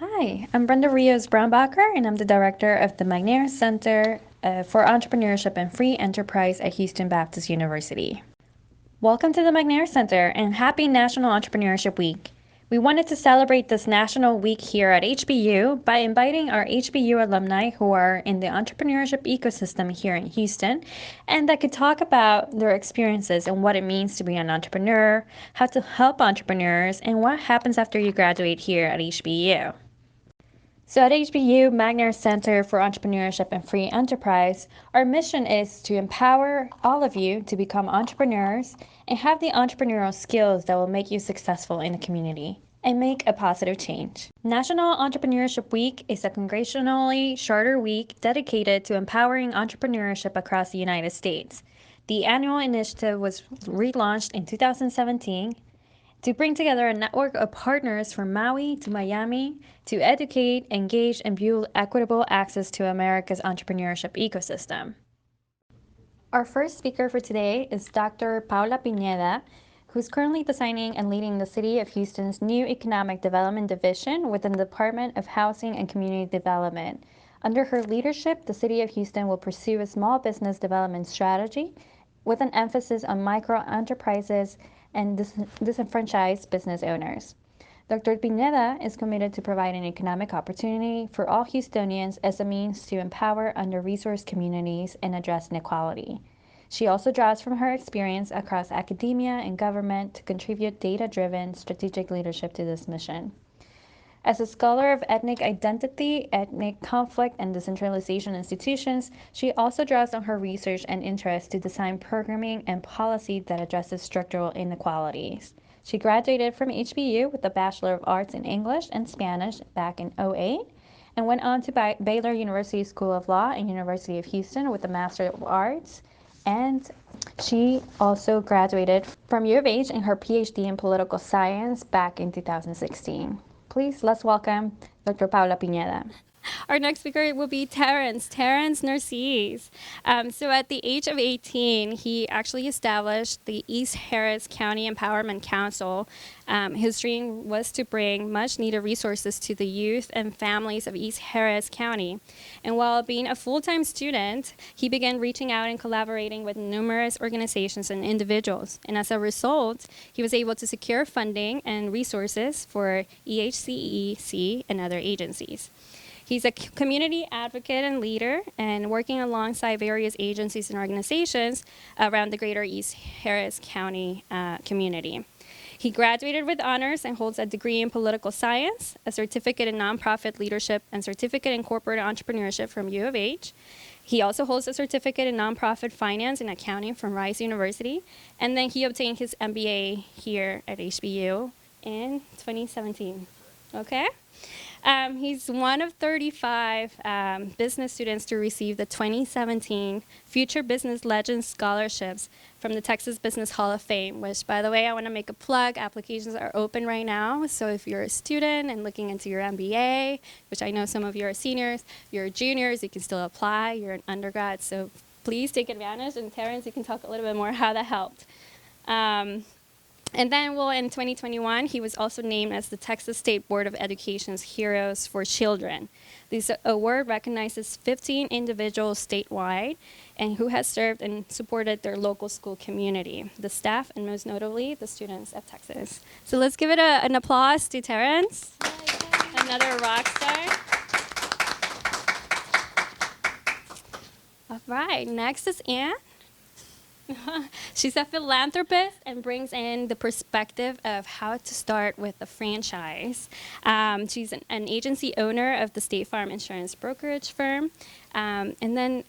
Hi, I'm Brenda Rios Brownbacher, and I'm the director of the McNair Center for Entrepreneurship and Free Enterprise at Houston Baptist University. Welcome to the McNair Center and happy National Entrepreneurship Week. We wanted to celebrate this National Week here at HBU by inviting our HBU alumni who are in the entrepreneurship ecosystem here in Houston and that could talk about their experiences and what it means to be an entrepreneur, how to help entrepreneurs, and what happens after you graduate here at HBU. So at HBU McNair Center for Entrepreneurship and Free Enterprise, our mission is to empower all of you to become entrepreneurs and have the entrepreneurial skills that will make you successful in the community and make a positive change. National Entrepreneurship Week is a congressionally charter week dedicated to empowering entrepreneurship across the United States. The annual initiative was relaunched in 2017 to bring together a network of partners from Maui to Miami to educate, engage, and build equitable access to America's entrepreneurship ecosystem. Our first speaker for today is Dr. Paula Pineda, who's currently designing and leading the City of Houston's new Economic Development Division within the Department of Housing and Community Development. Under her leadership, the City of Houston will pursue a small business development strategy with an emphasis on micro enterprises and disenfranchised business owners. Dr. Pineda is committed to providing economic opportunity for all Houstonians as a means to empower under-resourced communities and address inequality. She also draws from her experience across academia and government to contribute data-driven strategic leadership to this mission. As a scholar of ethnic identity, ethnic conflict, and decentralization institutions, she also draws on her research and interest to design programming and policy that addresses structural inequalities. She graduated from HBU with a Bachelor of Arts in English and Spanish back in '08 and went on to Baylor University School of Law and University of Houston with a Master of Arts. And she also graduated from U of H in her PhD in political science back in 2016. Please, let's welcome Dr. Paula Pineda. Our next speaker will be Terrence Narcisse. So at the age of 18, he actually established the East Harris County Empowerment Council. His dream was to bring much needed resources to the youth and families of East Harris County. And while being a full-time student, he began reaching out and collaborating with numerous organizations and individuals. And as a result, he was able to secure funding and resources for EHCEC and other agencies. He's a community advocate and leader and working alongside various agencies and organizations around the greater East Harris County community. He graduated with honors and holds a degree in political science, a certificate in nonprofit leadership, and certificate in corporate entrepreneurship from U of H. He also holds a certificate in nonprofit finance and accounting from Rice University, and then he obtained his MBA here at HBU in 2017. Okay? He's one of 35 business students to receive the 2017 Future Business Legends Scholarships from the Texas Business Hall of Fame, which, by the way, I want to make a plug. Applications are open right now. So if you're a student and looking into your MBA, which I know some of you are seniors, you're juniors, you can still apply. You're an undergrad, so please take advantage. And Terrence, you can talk a little bit more how that helped. And then, in 2021, he was also named as the Texas State Board of Education's Heroes for Children. This award recognizes 15 individuals statewide and who has served and supported their local school community, the staff, and most notably, the students of Texas. So let's give it an applause to Terrence, another rock star. All right, next is Anne. She's a philanthropist and brings in the perspective of how to start with a franchise. She's an agency owner of the State Farm Insurance Brokerage Firm. And then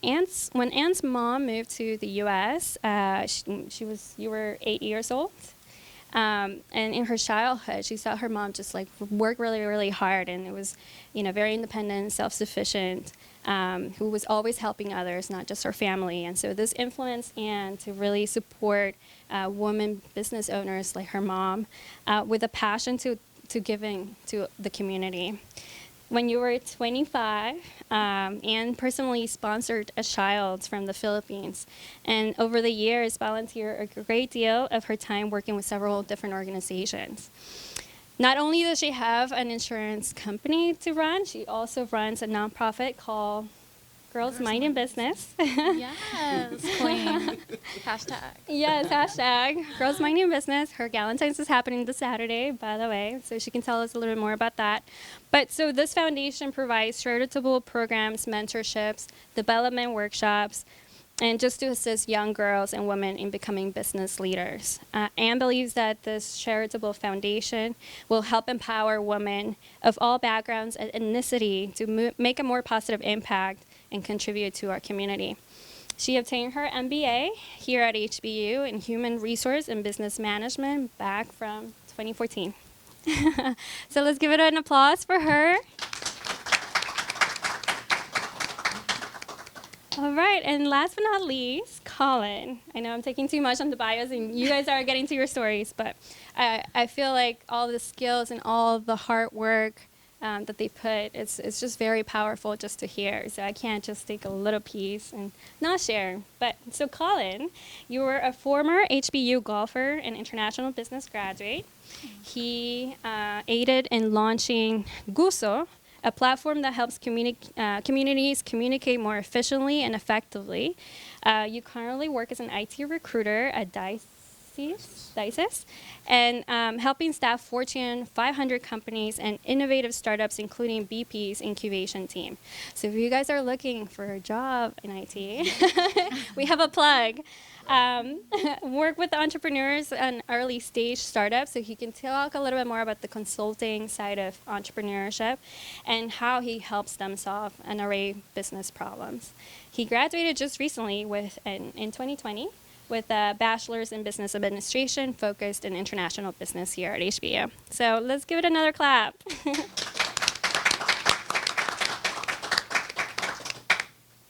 when Anne's mom moved to the U.S., you were 8 years old. And in her childhood, she saw her mom just like work really, really hard, and it was, very independent, self-sufficient, who was always helping others, not just her family. And so this influenced Anne to really support women business owners like her mom with a passion to giving to the community. When you were 25, Anne personally sponsored a child from the Philippines, and over the years volunteered a great deal of her time working with several different organizations. Not only does she have an insurance company to run, she also runs a nonprofit called Girls Minding Business. Yes, queen. Hashtag. Yes, hashtag Girls Minding Business. Her Galentine's is happening this Saturday, by the way, so she can tell us a little bit more about that. But so this foundation provides charitable programs, mentorships, development workshops, and just to assist young girls and women in becoming business leaders. Anne believes that this charitable foundation will help empower women of all backgrounds and ethnicity to make a more positive impact and contribute to our community. She obtained her MBA here at HBU in Human Resource and Business Management back from 2014. So let's give it an applause for her. All right, and last but not least, Colin. I know I'm taking too much on the bios, and you guys are getting to your stories, but I feel like all the skills and all the hard work that they put, it's just very powerful just to hear. So I can't just take a little piece and not share. But so Colin, you were a former HBU golfer and international business graduate. He aided in launching Guso, a platform that helps communities communicate more efficiently and effectively. You currently work as an IT recruiter at Dices, and helping staff Fortune 500 companies and innovative startups, including BP's incubation team. So if you guys are looking for a job in IT, we have a plug. Work with entrepreneurs and early stage startups, so he can talk a little bit more about the consulting side of entrepreneurship and how he helps them solve an array of business problems. He graduated just recently in 2020 with a bachelor's in business administration focused in international business here at HBU. So let's give it another clap.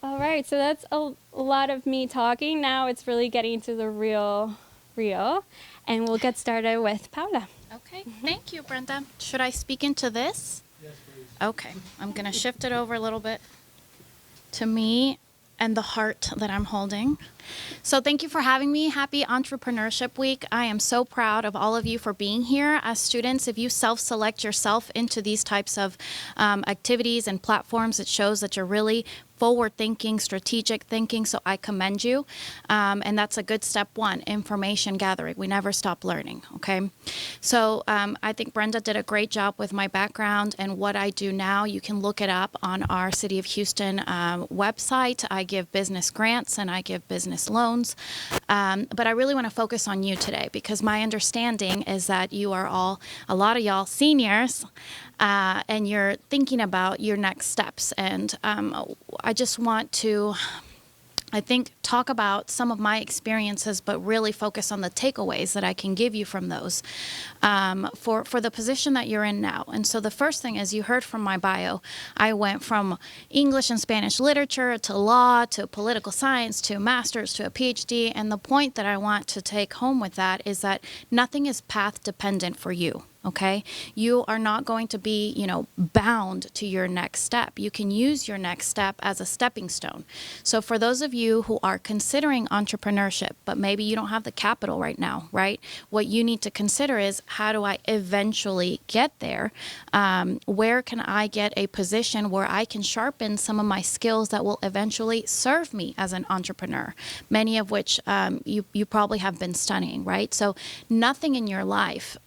All right, so that's a lot of me talking. Now it's really getting to the real, and we'll get started with Paula. Okay, thank you, Brenda. Should I speak into this? Yes, please. Okay, I'm going to shift it over a little bit to me and the heart that I'm holding. So thank you for having me. Happy Entrepreneurship Week. I am so proud of all of you for being here. As students, if you self-select yourself into these types of activities and platforms, it shows that you're really forward-thinking, strategic thinking, so I commend you. And that's a good step one, information gathering. We never stop learning, okay? So I think Brenda did a great job with my background and what I do now. You can look it up on our City of Houston website. I give business grants and I give business loans. But I really want to focus on you today because my understanding is that you are all, a lot of y'all seniors, and you're thinking about your next steps. And I just want to, I think, talk about some of my experiences, but really focus on the takeaways that I can give you from those for the position that you're in now. And so the first thing is, you heard from my bio, I went from English and Spanish literature to law to political science to master's to a PhD. And the point that I want to take home with that is that nothing is path dependent for you. Okay, you are not going to be, bound to your next step. You can use your next step as a stepping stone. So for those of you who are considering entrepreneurship, but maybe you don't have the capital right now, right? What you need to consider is, how do I eventually get there? Where can I get a position where I can sharpen some of my skills that will eventually serve me as an entrepreneur? Many of which you probably have been studying, right? So nothing in your life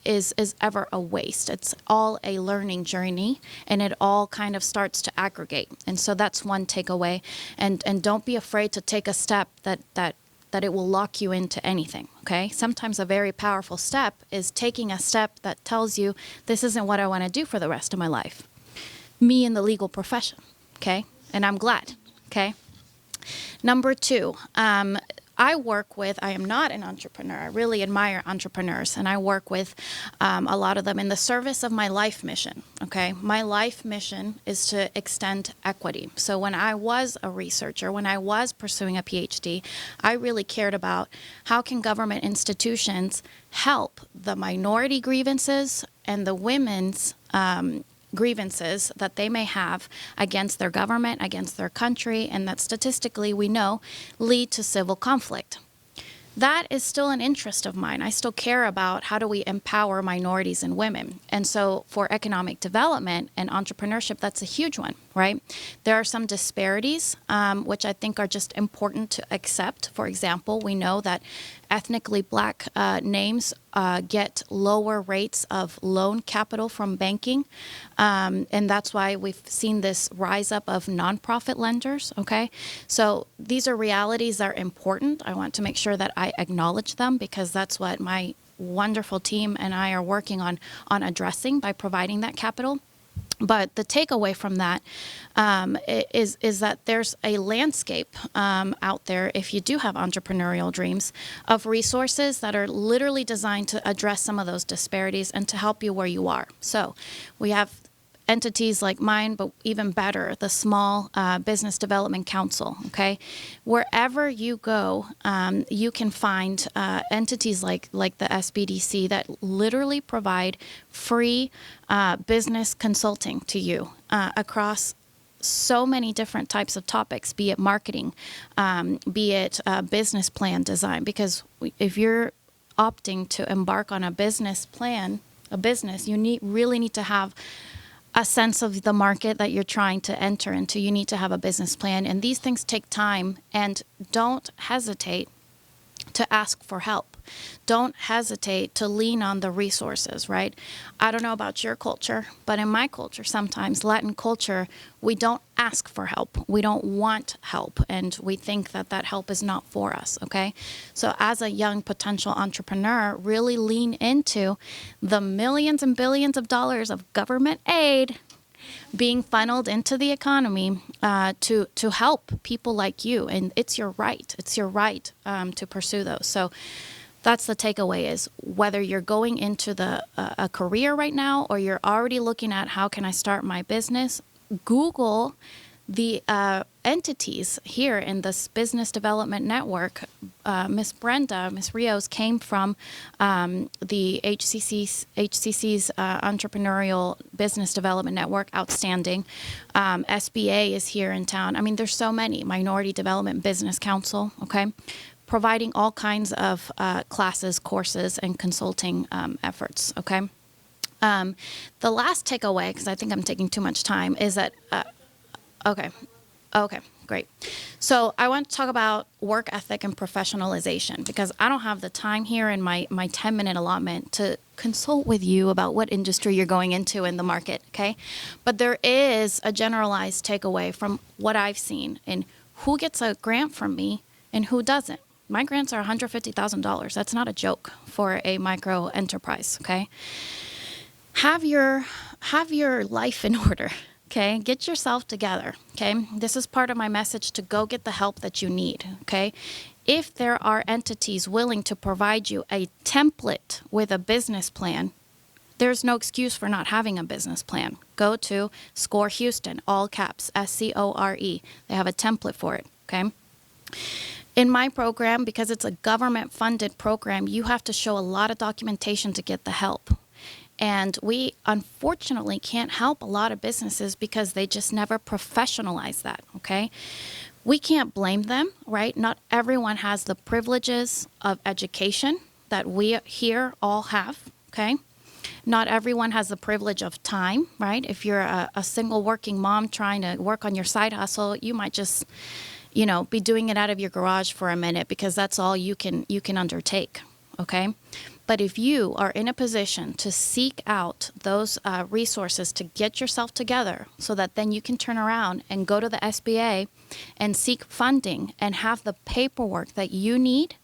is ever a waste. It's all a learning journey, and it all kind of starts to aggregate. And so that's one takeaway. And don't be afraid to take a step that it will lock you into anything, okay? Sometimes a very powerful step is taking a step that tells you, this isn't what I want to do for the rest of my life. Me in the legal profession, okay? And I'm glad, okay? Number two, I am not an entrepreneur. I really admire entrepreneurs, and I work with a lot of them in the service of my life mission, okay? My life mission is to extend equity. So when I was a researcher, when I was pursuing a PhD, I really cared about how can government institutions help the minority grievances and the women's grievances that they may have against their government, against their country, and that statistically we know lead to civil conflict. that is still an interest of mine. I still care about how do we empower minorities and women. And so for economic development and entrepreneurship, that's a huge one, right? There are some disparities, which I think are just important to accept. For example, we know that ethnically black names get lower rates of loan capital from banking. And that's why we've seen this rise up of nonprofit lenders, okay? So these are realities that are important. I want to make sure that I acknowledge them because that's what my wonderful team and I are working on addressing by providing that capital. But the takeaway from that is that there's a landscape out there, if you do have entrepreneurial dreams, of resources that are literally designed to address some of those disparities and to help you where you are. So we have entities like mine, but even better, the Small Business Development Council, okay? Wherever you go, you can find entities like the SBDC that literally provide free business consulting to you across so many different types of topics, be it marketing, be it business plan design, because if you're opting to embark on a business plan, you really need to have a sense of the market that you're trying to enter into. You need to have a business plan, and these things take time. And don't hesitate to ask for help. Don't hesitate to lean on the resources, right? I don't know about your culture, but in my culture, sometimes Latin culture, we don't ask for help. We don't want help, and we think that that help is not for us, okay? So as a young potential entrepreneur, really lean into the millions and billions of dollars of government aid being funneled into the economy to help people like you. And it's your right. It's your right to pursue those. So that's the takeaway, is whether you're going into a career right now or you're already looking at how can I start my business, Google the entities here in this business development network. Miss Rios came from the HCC's Entrepreneurial Business Development Network, outstanding. SBA is here in town. I mean, there's so many. Minority Development Business Council, okay? Providing all kinds of classes, courses, and consulting efforts, okay? The last takeaway, because I think I'm taking too much time, is that Okay, great. So I want to talk about work ethic and professionalization, because I don't have the time here in my 10-minute allotment to consult with you about what industry you're going into in the market, okay? But there is a generalized takeaway from what I've seen in who gets a grant from me and who doesn't. My grants are $150,000. That's not a joke for a micro enterprise, okay? Have your life in order. Okay, get yourself together, okay? This is part of my message to go get the help that you need, okay? If there are entities willing to provide you a template with a business plan, there's no excuse for not having a business plan. Go to SCORE Houston, all caps, SCORE. They have a template for it, okay? In my program, because it's a government-funded program, you have to show a lot of documentation to get the help. And we unfortunately can't help a lot of businesses because they just never professionalize that, okay? We can't blame them, right? Not everyone has the privileges of education that we here all have, okay? Not everyone has the privilege of time, right? If you're a single working mom trying to work on your side hustle, you might just, be doing it out of your garage for a minute because that's all you can undertake, okay? But if you are in a position to seek out those resources to get yourself together so that then you can turn around and go to the SBA and seek funding and have the paperwork that you need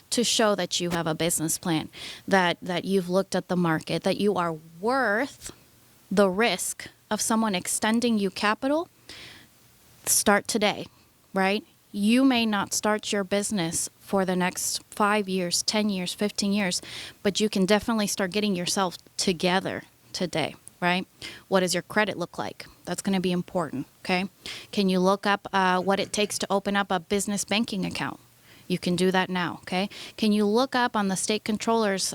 to show that you have a business plan, that you've looked at the market, that you are worth the risk of someone extending you capital, start today, right? You may not start your business for the next 5 years, 10 years, 15 years, but you can definitely start getting yourself together today, right? What does your credit look like? That's going to be important, okay? Can you look up what it takes to open up a business banking account? You can do that now, okay? Can you look up on the state controller's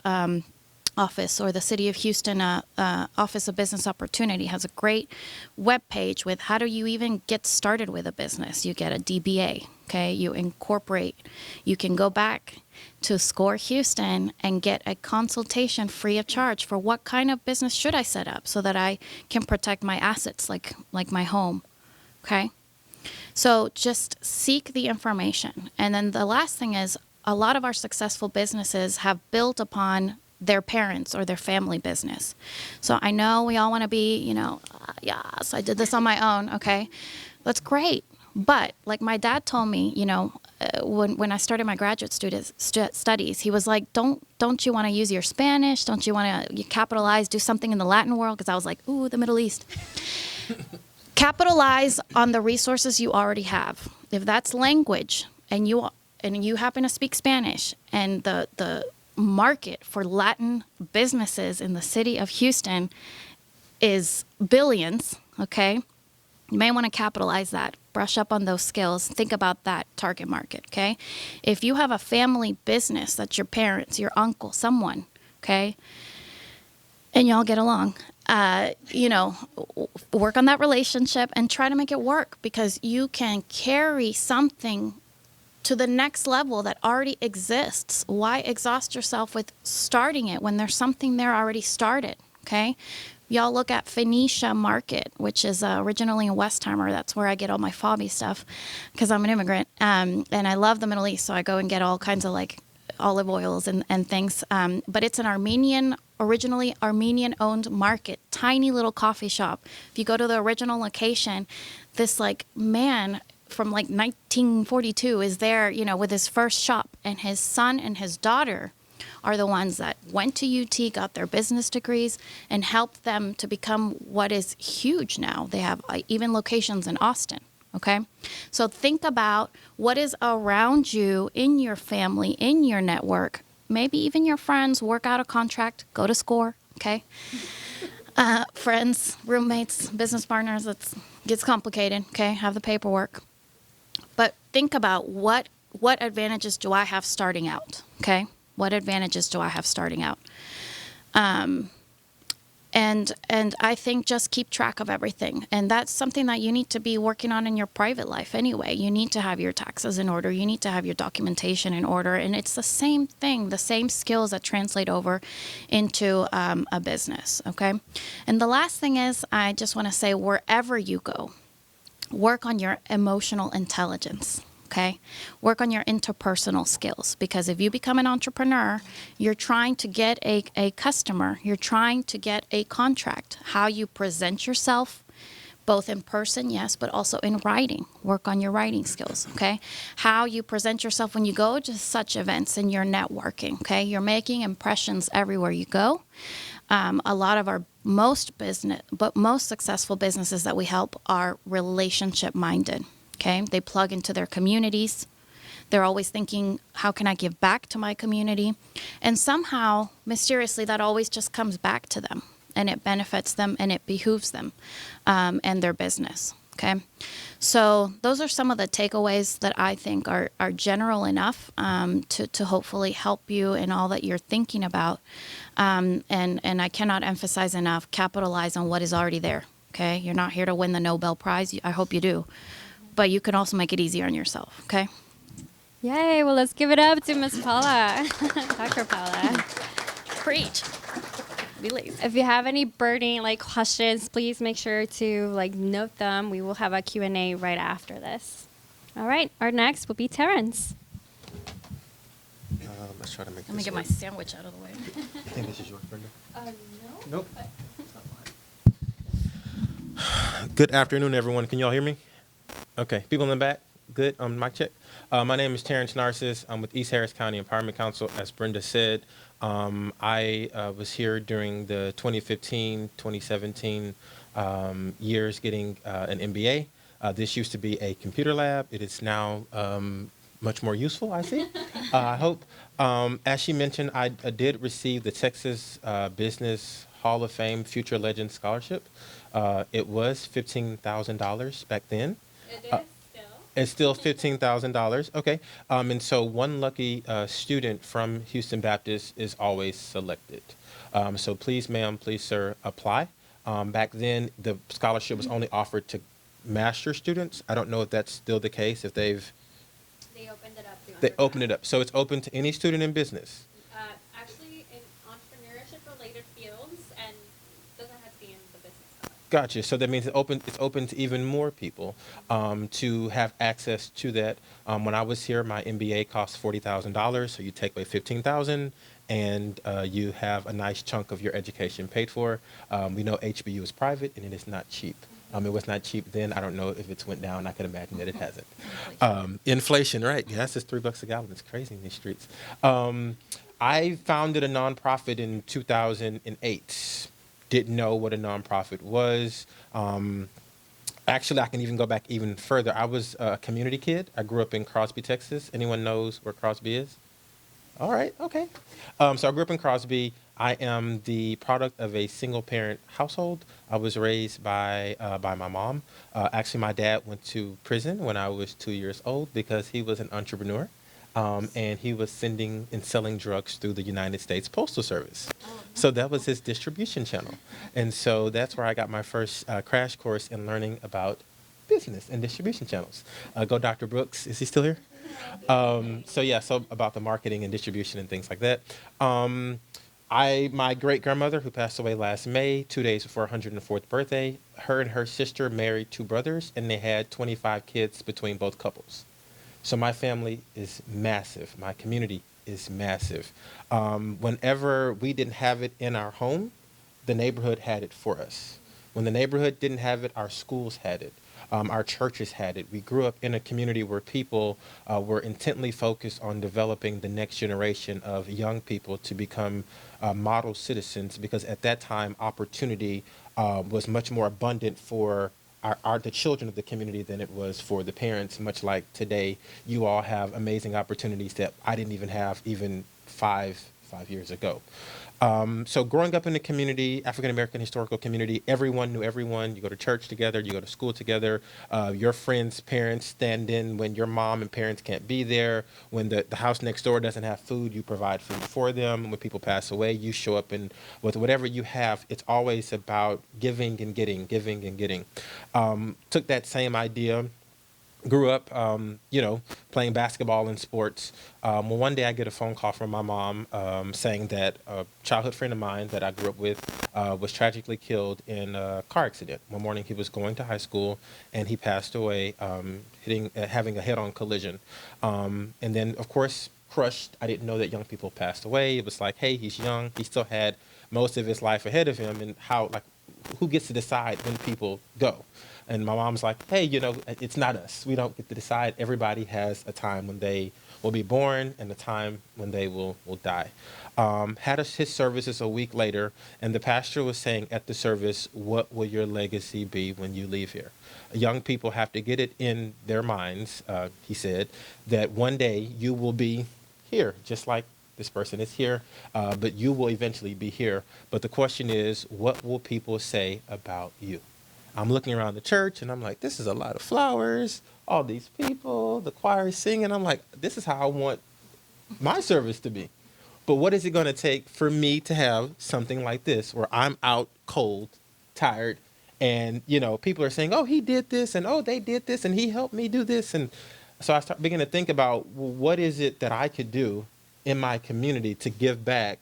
office, or the City of Houston Office of Business Opportunity has a great web page with how do you even get started with a business. You get a DBA, okay? You incorporate. You can go back to SCORE Houston and get a consultation free of charge for what kind of business should I set up so that I can protect my assets like my home, okay? So just seek the information. And then the last thing is, a lot of our successful businesses have built upon their parents or their family business. So I know we all want to be, yes, I did this on my own, okay? That's great. But like my dad told me, when I started my graduate studies, he was like, don't you want to use your Spanish? Don't you want to capitalize, do something in the Latin world? Because I was like, ooh, the Middle East. Capitalize on the resources you already have. If that's language and you happen to speak Spanish, and the market for Latin businesses in the city of Houston is billions, okay? You may want to capitalize that. Brush up on those skills. Think about that target market, okay? If you have a family business that's your parents, your uncle, someone, okay, and y'all get along, work on that relationship and try to make it work, because you can carry something to the next level that already exists. Why exhaust yourself with starting it when there's something there already started, okay? Y'all look at Phoenicia Market, which is originally in Westheimer. That's where I get all my FOBby stuff because I'm an immigrant. And I love the Middle East, so I go and get all kinds of like olive oils and things. But it's an originally Armenian-owned market, tiny little coffee shop. If you go to the original location, this like man from like 1942 is there, with his first shop, and his son and his daughter are the ones that went to UT, got their business degrees, and helped them to become what is huge now. They have even locations in Austin, okay? So think about what is around you, in your family, in your network, maybe even your friends. Work out a contract, go to SCORE, okay? Friends, roommates, business partners, it gets complicated, okay? Have the paperwork. But think about what advantages do I have starting out, okay? What advantages do I have starting out? And I think just keep track of everything. And that's something that you need to be working on in your private life anyway. You need to have your taxes in order. You need to have your documentation in order. And it's the same thing, the same skills that translate over into a business, okay? And the last thing is, I just want to say, wherever you go, work on your emotional intelligence. Okay, work on your interpersonal skills, because if you become an entrepreneur, you're trying to get a customer, you're trying to get a contract. How you present yourself, both in person, yes, but also in writing. Work on your writing skills, okay? How you present yourself when you go to such events and you're networking, okay? You're making impressions everywhere you go. A lot of our most successful businesses that we help are relationship minded. Okay, they plug into their communities. They're always thinking, how can I give back to my community? And somehow, mysteriously, that always just comes back to them, and it benefits them, and it behooves them and their business. Okay, so those are some of the takeaways that I think are general enough to hopefully help you in all that you're thinking about. And I cannot emphasize enough, capitalize on what is already there. Okay, you're not here to win the Nobel Prize. I hope you do. But you can also make it easier on yourself, okay? Yay, well, let's give it up to Miss Paula, Dr. Paula. Preach. Be lazy. If you have any burning questions, please make sure to note them. We will have a Q&A right after this. All right, our next will be Terrence. Let's try to make Let me this get work. my sandwich out of the way. I think this is yours, Brenda. No. Nope. Good afternoon, everyone. Can y'all hear me? Okay. People in the back? Good. Mic check. My name is Terrence Narcissus. I'm with East Harris County Empowerment Council. As Brenda said, I was here during the 2015, 2017 years getting an MBA. This used to be a computer lab. It is now much more useful, I see. I hope. As she mentioned, I did receive the Texas Business Hall of Fame Future Legend Scholarship. It was $15,000 back then. It is still. It's still $15,000. Okay. And so one lucky student from Houston Baptist is always selected. So please, ma'am, please, sir, apply. Back then, the scholarship was only offered to master students. I don't know if that's still the case, if They opened it up to they opened undergrad. it up. So it's open to any student in business. Actually, in entrepreneurship-related fields, and doesn't have to be in the business side. Gotcha. So that means it's open to even more people to have access to that. When I was here, my MBA cost $40,000. So you take away 15,000, and you have a nice chunk of your education paid for. We know HBU is private, and it is not cheap. It was not cheap then. I don't know if it's went down. I can imagine that it hasn't. Inflation, right? Gas is $3 a gallon. It's crazy in these streets. I founded a nonprofit in 2008. Didn't know what a nonprofit was. Actually, I can even go back even further. I was a community kid. I grew up in Crosby, Texas. Anyone knows where Crosby is? All right, okay. So I grew up in Crosby. I am the product of a single parent household. I was raised by my mom. Actually, my dad went to prison when I was 2 years old because he was an entrepreneur. And he was sending and selling drugs through the United States Postal Service. So that was his distribution channel. And so that's where I got my first crash course in learning about business and distribution channels. Go Dr. Brooks. Is he still here? So about the marketing and distribution and things like that. My great grandmother, who passed away last May, 2 days before her 104th birthday, her and her sister married two brothers, and they had 25 kids between both couples. So my family is massive. My community is massive. Whenever we didn't have it in our home, the neighborhood had it for us. When the neighborhood didn't have it, our schools had it. Our churches had it. We grew up in a community where people were intently focused on developing the next generation of young people to become model citizens, because at that time, opportunity was much more abundant for the children of the community than it was for the parents. Much like today, you all have amazing opportunities that I didn't even have even five years ago. So growing up in the community, African American historical community, everyone knew everyone. You go to church together, you go to school together. Your friends' parents stand in when your mom and parents can't be there. When the house next door doesn't have food, you provide food for them. When people pass away, you show up, and with whatever you have, it's always about giving and getting, giving and getting. Took that same idea. Grew up, playing basketball and sports. Well, one day I get a phone call from my mom saying that a childhood friend of mine that I grew up with was tragically killed in a car accident. One morning he was going to high school and he passed away, having a head-on collision. And then, of course, crushed. I didn't know that young people passed away. It was like, hey, he's young. He still had most of his life ahead of him, and who gets to decide when people go? And my mom's like, hey, it's not us. We don't get to decide. Everybody has a time when they will be born and a time when they will die. Had his services a week later, and the pastor was saying at the service, what will your legacy be when you leave here? Young people have to get it in their minds, he said, that one day you will be here, just like this person is here, but you will eventually be here. But the question is, what will people say about you? I'm looking around the church and I'm like, this is a lot of flowers, all these people, the choir is singing. I'm like, this is how I want my service to be. But what is it going to take for me to have something like this where I'm out cold, tired, and, people are saying, oh, he did this, and oh, they did this, and he helped me do this. And so I start beginning to think about, well, what is it that I could do in my community to give back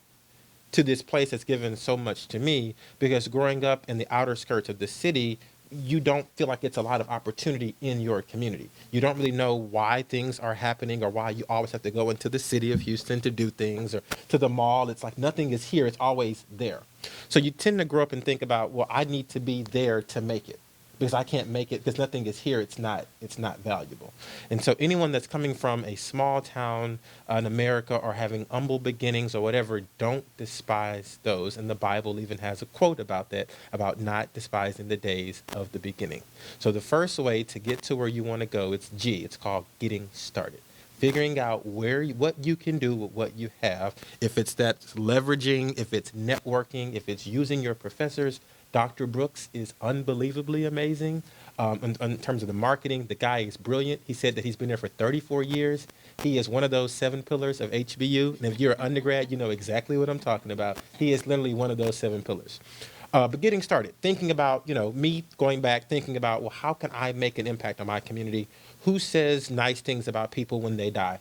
to this place that's given so much to me? Because growing up in the outer skirts of the city, you don't feel like it's a lot of opportunity in your community. You don't really know why things are happening or why you always have to go into the city of Houston to do things, or to the mall. It's like nothing is here. It's always there. So you tend to grow up and think about, well, I need to be there to make it. Because I can't make it, because nothing is here, it's not valuable. And so anyone that's coming from a small town in America or having humble beginnings or whatever, don't despise those. And the Bible even has a quote about that, about not despising the days of the beginning. So the first way to get to where you want to go, it's G. It's called getting started. Figuring out what you can do with what you have. If it's that leveraging, if it's networking, if it's using your professors. Dr. Brooks is unbelievably amazing in terms of the marketing. The guy is brilliant. He said that he's been there for 34 years. He is one of those 7 pillars of HBU. And if you're an undergrad, you know exactly what I'm talking about. He is literally one of those 7 pillars. But getting started, thinking about, me going back, thinking about, well, how can I make an impact on my community? Who says nice things about people when they die?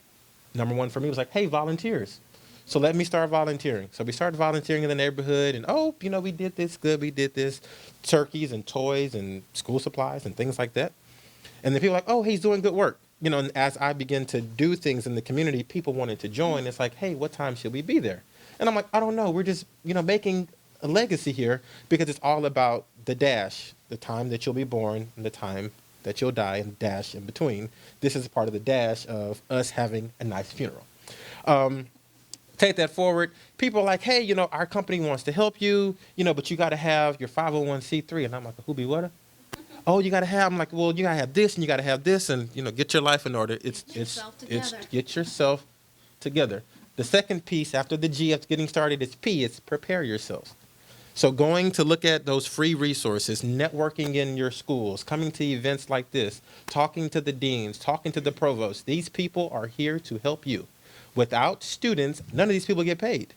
Number one for me was like, hey, volunteers. So let me start volunteering. So we started volunteering in the neighborhood, and we did this good. We did this, turkeys and toys and school supplies and things like that. And then people were like, oh, he's doing good work. And as I begin to do things in the community, people wanted to join. It's like, hey, what time should we be there? And I'm like, I don't know. We're just, making a legacy here, because it's all about the dash, the time that you'll be born and the time that you'll die, and dash in between. This is part of the dash of us having a nice funeral. Take that forward. People are like, hey, our company wants to help you, but you got to have your 501c3. And I'm like, who be what? Oh, you got to have. I'm like, well, you got to have this and you got to have this, and get your life in order. It's get yourself together. The second piece after the G of getting started is P. It's prepare yourselves. So going to look at those free resources, networking in your schools, coming to events like this, talking to the deans, talking to the provosts. These people are here to help you. Without students, none of these people get paid.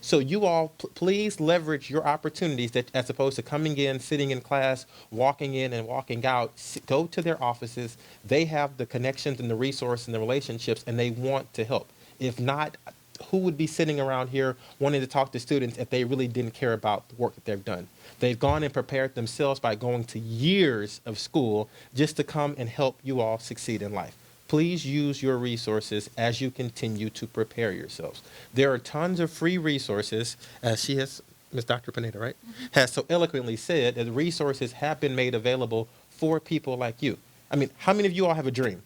So you all, please leverage your opportunities that, as opposed to coming in, sitting in class, walking in and walking out. Go to their offices. They have the connections and the resources and the relationships, and they want to help. If not, who would be sitting around here wanting to talk to students if they really didn't care about the work that they've done? They've gone and prepared themselves by going to years of school just to come and help you all succeed in life. Please use your resources as you continue to prepare yourselves. There are tons of free resources, as she has, Ms. Dr. Pineda, right, has so eloquently said, that the resources have been made available for people like you. I mean, how many of you all have a dream?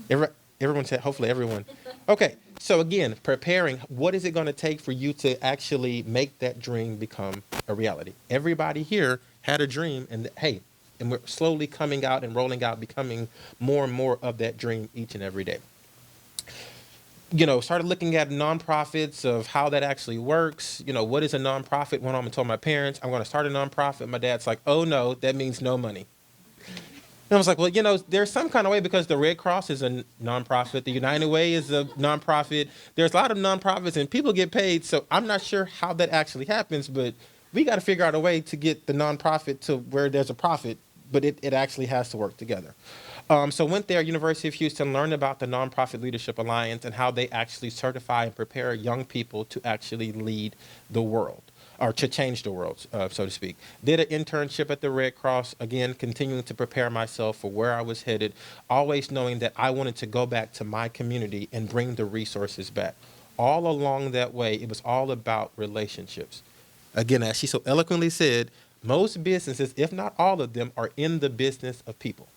Everyone said, hopefully everyone. Okay, so again, preparing, what is it going to take for you to actually make that dream become a reality? Everybody here had a dream, and and we're slowly coming out and rolling out, becoming more and more of that dream each and every day. Started looking at nonprofits, of how that actually works. What is a nonprofit? Went home and told my parents, I'm going to start a nonprofit. My dad's like, oh no, that means no money. And I was like, well, there's some kind of way, because the Red Cross is a nonprofit. The United Way is a nonprofit. There's a lot of nonprofits and people get paid. So I'm not sure how that actually happens, but we got to figure out a way to get the nonprofit to where there's a profit, but it actually has to work together. So went there, University of Houston, learned about the Nonprofit Leadership Alliance and how they actually certify and prepare young people to actually lead the world, or to change the world, so to speak. Did an internship at the Red Cross, again, continuing to prepare myself for where I was headed, always knowing that I wanted to go back to my community and bring the resources back. All along that way, it was all about relationships. Again, as she so eloquently said, most businesses, if not all of them, are in the business of people.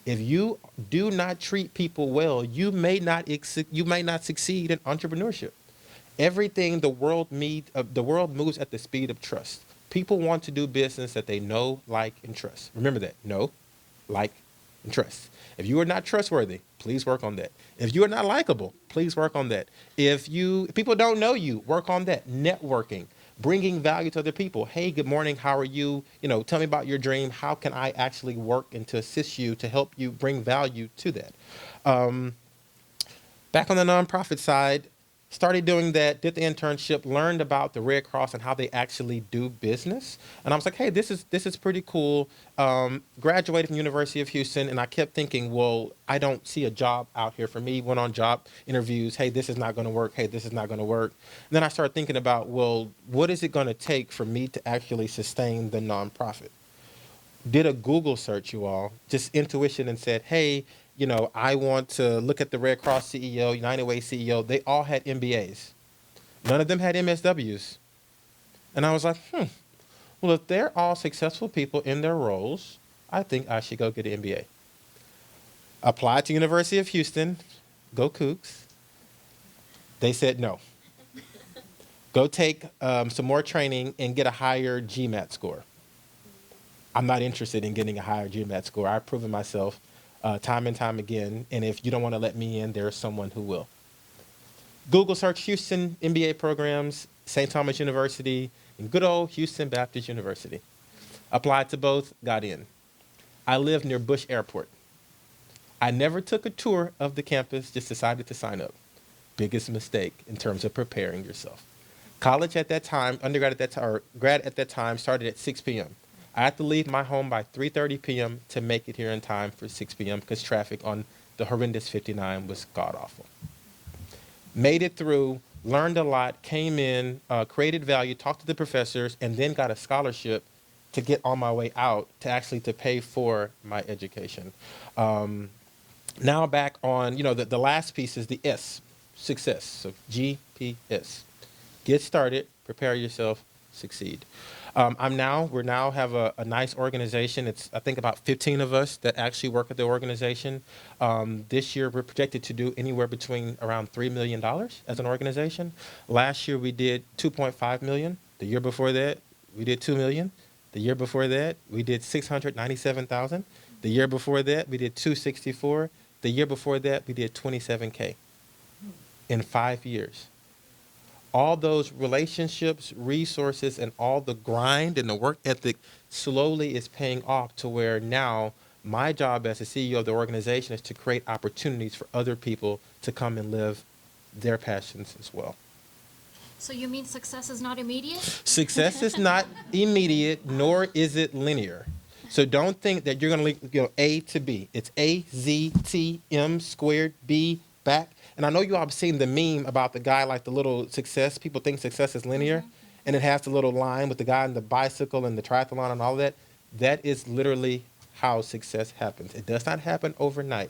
If you do not treat people well, you may not succeed in entrepreneurship. Everything the world moves at the speed of trust. People want to do business that they know, like, and trust. Remember that. Know, like, and trust. If you are not trustworthy, please work on that. If you are not likable, please work on that. If people don't know you, work on that. Networking, bringing value to other people. Hey, good morning. How are you? Tell me about your dream. How can I actually work and to assist you, to help you bring value to that? Back on the nonprofit side, started doing that, did the internship, learned about the Red Cross and how they actually do business. And I was like, hey, this is pretty cool. Graduated from University of Houston, and I kept thinking, well, I don't see a job out here for me. Went on job interviews. Hey, this is not going to work. Hey, this is not going to work. And then I started thinking about, well, what is it going to take for me to actually sustain the nonprofit? Did a Google search, you all, just intuition, and said, hey, I want to look at the Red Cross CEO, United Way CEO. They all had MBAs. None of them had MSWs. And I was like, well, if they're all successful people in their roles, I think I should go get an MBA. Applied to University of Houston. Go Cougs. They said no. Go take some more training and get a higher GMAT score. I'm not interested in getting a higher GMAT score. I've proven myself time and time again, and if you don't want to let me in, there's someone who will. Google search Houston MBA programs, St. Thomas University, and good old Houston Baptist University. Applied to both, got in. I live near Bush Airport. I never took a tour of the campus, just decided to sign up. Biggest mistake in terms of preparing yourself. College at that time, undergrad at that time, or grad at that time started at 6 p.m. I had to leave my home by 3:30 p.m. to make it here in time for 6 p.m. because traffic on the horrendous 59 was god awful. Made it through, learned a lot, came in, created value, talked to the professors, and then got a scholarship to get on my way out to pay for my education. Now back on, the last piece is the S, success. So GPS. Get started, prepare yourself, succeed. We now have a nice organization. It's, I think, about 15 of us that actually work at the organization. This year, we're projected to do anywhere between around $3 million as an organization. Last year, we did 2.5 million. The year before that, we did 2 million. The year before that, we did 697,000. The year before that, we did 264. The year before that, we did 27K in 5 years. All those relationships, resources, and all the grind and the work ethic slowly is paying off to where now my job as the CEO of the organization is to create opportunities for other people to come and live their passions as well. So you mean success is not immediate? Success is not immediate, nor is it linear. So don't think that you're going to go A to B. It's A, Z, T, M squared, B, back. And I know you all have seen the meme about the guy, like the little success. People think success is linear. And it has the little line with the guy on the bicycle and the triathlon and all that. That is literally how success happens. It does not happen overnight.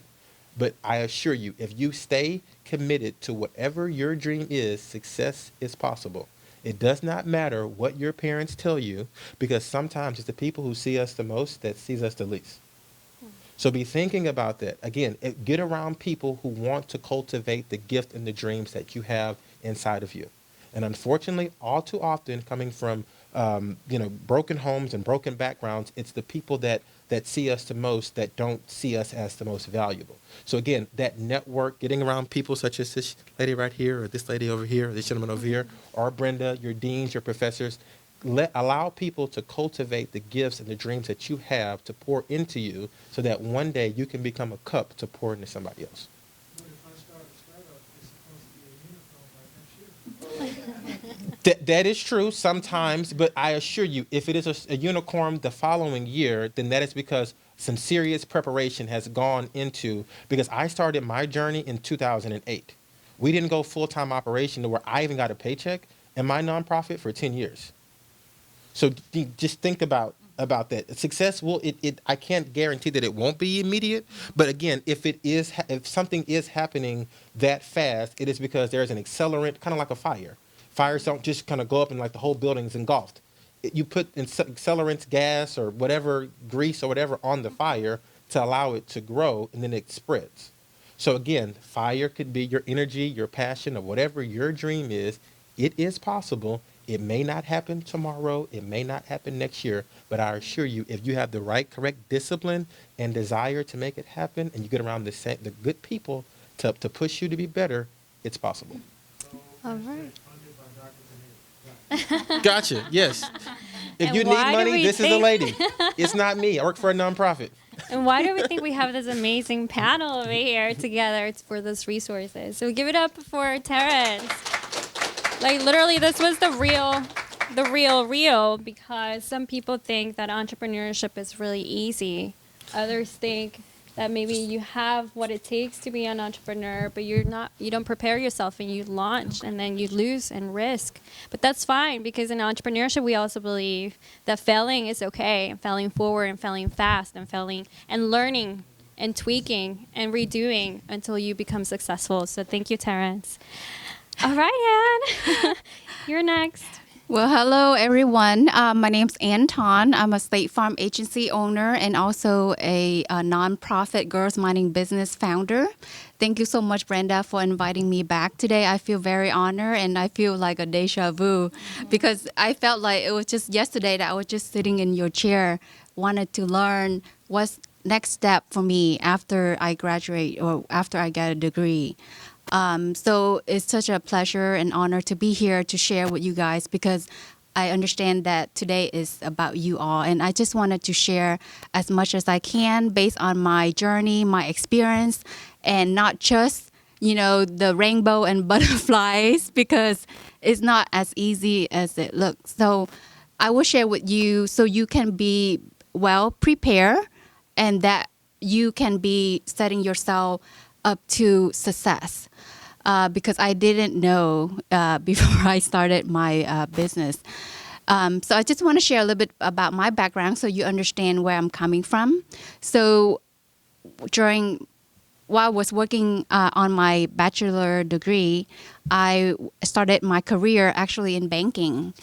But I assure you, if you stay committed to whatever your dream is, success is possible. It does not matter what your parents tell you, because sometimes it's the people who see us the most that sees us the least. So be thinking about that. Again, get around people who want to cultivate the gift and the dreams that you have inside of you. And unfortunately, all too often, coming from broken homes and broken backgrounds, it's the people that see us the most that don't see us as the most valuable. So again, that network, getting around people such as this lady right here, or this lady over here, or this gentleman over here, or Brenda, your deans, your professors, allow people to cultivate the gifts and the dreams that you have to pour into you so that one day you can become a cup to pour into somebody else. But if I start a startup, it's supposed to be a unicorn by next year. That is true sometimes, but I assure you, if it is a unicorn the following year, then that is because some serious preparation has gone into, because I started my journey in 2008. We didn't go full-time operation to where I even got a paycheck in my nonprofit for 10 years. So just think about that. Success I can't guarantee that it won't be immediate, but again, if something is happening that fast, it is because there's an accelerant, kind of like a fire. Fires don't just kind of go up and like the whole building's engulfed. You put accelerants, gas, or whatever, grease or whatever on the fire to allow it to grow, and then it spreads. So again, fire could be your energy, your passion, or whatever your dream is. It is possible. It may not happen tomorrow. It may not happen next year. But I assure you, if you have the right, correct discipline and desire to make it happen, and you get around the good people to push you to be better, it's possible. All right. Gotcha. Yes. If And you need why do money, we this is the think- lady. It's not me. I work for a nonprofit. And why do we think we have this amazing panel over here together for those resources? So give it up for Terrence. Like literally, this was the real, because some people think that entrepreneurship is really easy. Others think that maybe you have what it takes to be an entrepreneur, but you don't prepare yourself and you launch and then you lose and risk. But that's fine, because in entrepreneurship, we also believe that failing is okay, and failing forward and failing fast and failing and learning and tweaking and redoing until you become successful. So thank you, Terrence. All right, Anne, you're next. Well, hello, everyone. My name's Ann Ton. I'm a State Farm agency owner and also a nonprofit girls mining business founder. Thank you so much, Brenda, for inviting me back today. I feel very honored, and I feel like a deja vu because I felt like it was just yesterday that I was just sitting in your chair, wanted to learn what's next step for me after I graduate or after I get a degree. So it's such a pleasure and honor to be here to share with you guys, because I understand that today is about you all, and I just wanted to share as much as I can based on my journey, my experience, and not just, the rainbow and butterflies, because it's not as easy as it looks. So I will share with you so you can be well prepared, and that you can be setting yourself up to success. Because I didn't know before I started my business. So I just want to share a little bit about my background so you understand where I'm coming from. So while I was working on my bachelor degree, I started my career actually in banking,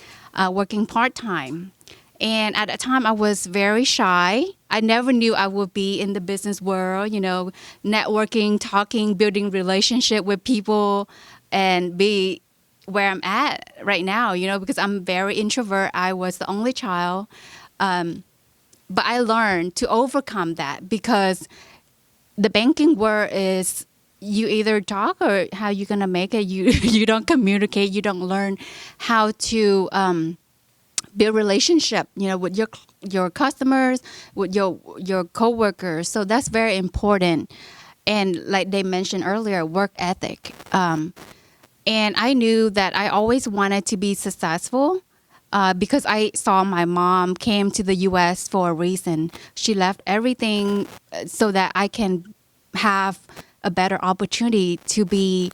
working part-time. And at that time, I was very shy. I never knew I would be in the business world, networking, talking, building relationship with people, and be where I'm at right now, because I'm very introvert. I was the only child. But I learned to overcome that, because the banking world is you either talk or how you're going to make it. You don't communicate. You don't learn how to build relationship, with your customers, with your coworkers. So that's very important. And like they mentioned earlier, work ethic. And I knew that I always wanted to be successful because I saw my mom came to the U.S. for a reason. She left everything so that I can have a better opportunity to be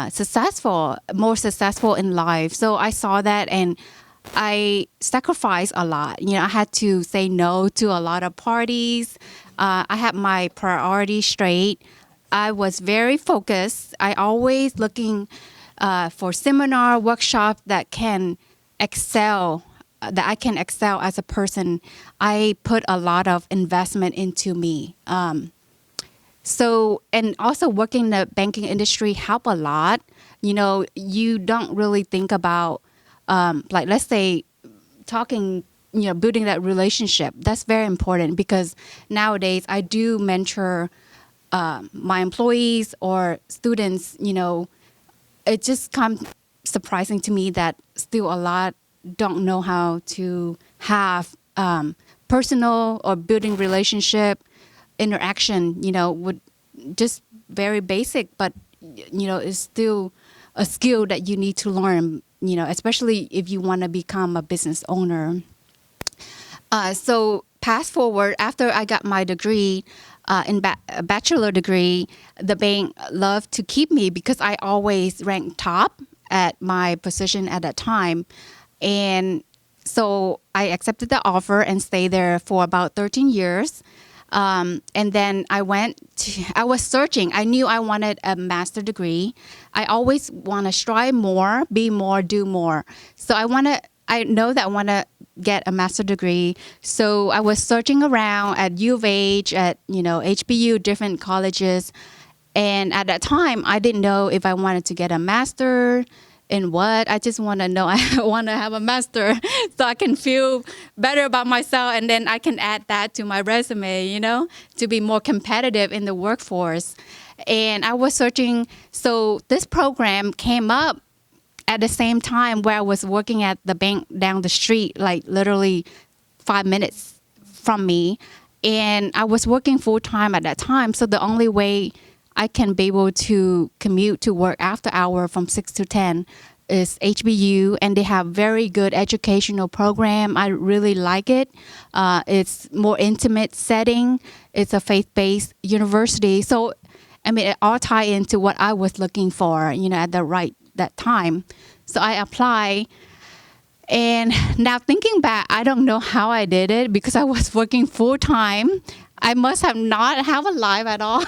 successful, more successful in life. So I saw that, and I sacrificed a lot. I had to say no to a lot of parties. I had my priorities straight. I was very focused. I always looking for seminar, workshop that can excel, that I can excel as a person. I put a lot of investment into me. And also working in the banking industry help a lot. You don't really think about, like, let's say, talking, building that relationship. That's very important, because nowadays I do mentor my employees or students. It just comes surprising to me that still a lot don't know how to have personal or building relationship interaction, with just very basic, but, it's still a skill that you need to learn, especially if you want to become a business owner. So fast forward, after I got my degree, bachelor degree, the bank loved to keep me because I always ranked top at my position at that time. And so I accepted the offer and stayed there for about 13 years. And then I was searching. I knew I wanted a master degree. I always want to strive more, be more, do more. So I know that I want to get a master degree. So I was searching around at U of H, at, HBU, different colleges. And at that time, I didn't know if I wanted to get a master in what. I just want to know I want to have a master so I can feel better about myself, and then I can add that to my resume, to be more competitive in the workforce. And I was searching. So this program came up at the same time where I was working at the bank down the street, like literally 5 minutes from me. And I was working full time at that time. So the only way I can be able to commute to work after hour from 6 to 10 is HBU, and they have very good educational program. I really like it. It's more intimate setting. It's a faith-based university. So, it all tie into what I was looking for, at that time. So I apply. And now thinking back, I don't know how I did it because I was working full time. I must have not have a life at all.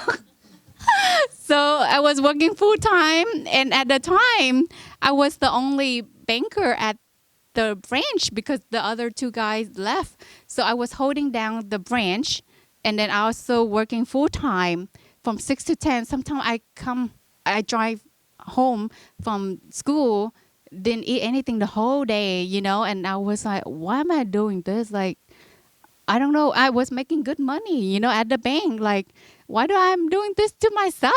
So I was working full time, and at the time, I was the only banker at the branch because the other two guys left. So I was holding down the branch, and then also working full time from 6 to 10. Sometimes I drive home from school, didn't eat anything the whole day, and I was like, why am I doing this? Like, I don't know. I was making good money, at the bank. Like, why do I'm doing this to myself?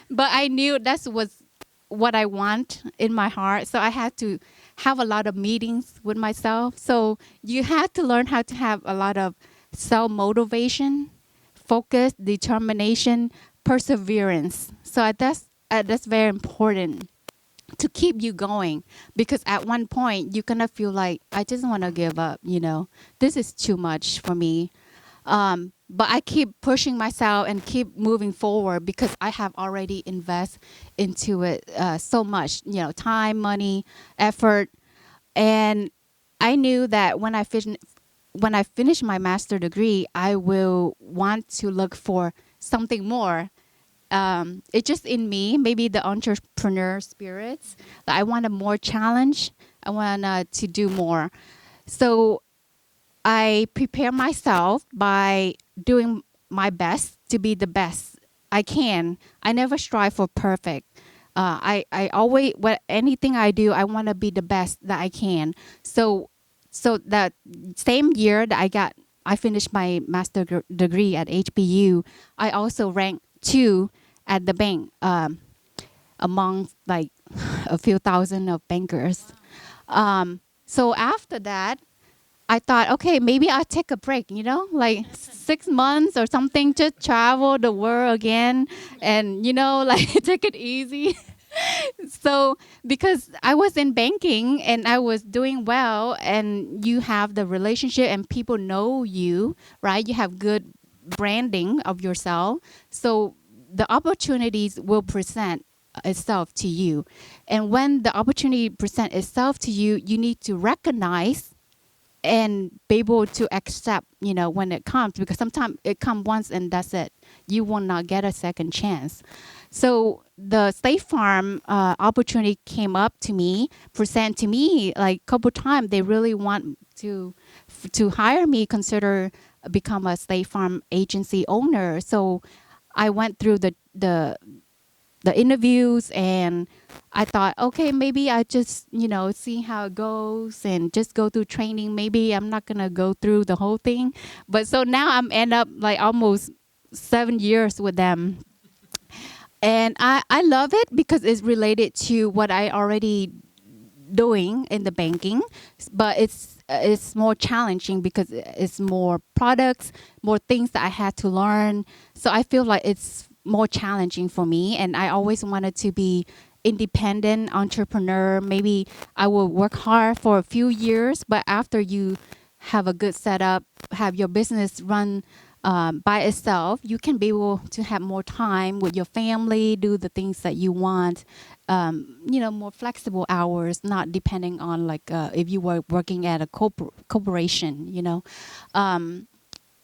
But I knew that was what I want in my heart. So I had to have a lot of meetings with myself. So you have to learn how to have a lot of self motivation, focus, determination, perseverance. So that's very important to keep you going, because at one point you're gonna feel like, I just want to give up. This is too much for me. But I keep pushing myself and keep moving forward because I have already invested into it so much, time, money, effort. And I knew that when I finish my master degree, I will want to look for something more. It's just in me, maybe the entrepreneur spirits. That I want a more challenge. I want to do more. So I prepare myself by doing my best to be the best I can. I never strive for perfect. I always, anything I do, I want to be the best that I can. So that same year that I finished my degree at HBU, I also ranked 2 at the bank, among like a few thousand of bankers. So after that, I thought, okay, maybe I'll take a break, like 6 months or something, just travel the world again and, like take it easy. So because I was in banking and I was doing well, and you have the relationship and people know you, right? You have good branding of yourself. So the opportunities will present itself to you. And when the opportunity present itself to you, you need to recognize and be able to accept, when it comes, because sometimes it comes once and that's it. You will not get a second chance. So the State Farm opportunity came up to me, present to me like a couple times. They really want to hire me, consider become a State Farm agency owner. So I went through the interviews, and I thought, okay, maybe I just, see how it goes and just go through training. Maybe I'm not going to go through the whole thing. But so now I'm end up like almost 7 years with them. And I love it because it's related to what I already doing in the banking, but it's more challenging because it's more products, more things that I had to learn. So I feel like it's more challenging for me, and I always wanted to be independent entrepreneur. Maybe I will work hard for a few years, but after you have a good setup, have your business run by itself, you can be able to have more time with your family, do the things that you want, more flexible hours, not depending on like if you were working at a corporation.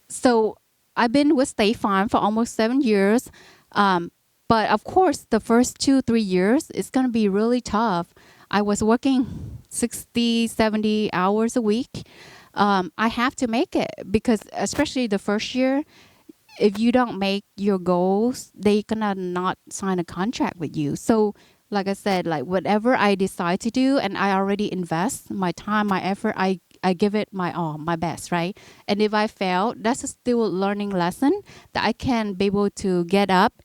So I've been with State Farm for almost 7 years. But of course, the first 2-3 years, it's going to be really tough. I was working 60, 70 hours a week. I have to make it because especially the first year, if you don't make your goals, they gonna not sign a contract with you. So like I said, like whatever I decide to do and I already invest my time, my effort, I give it my all, my best, right? And if I fail, that's a still a learning lesson that I can be able to get up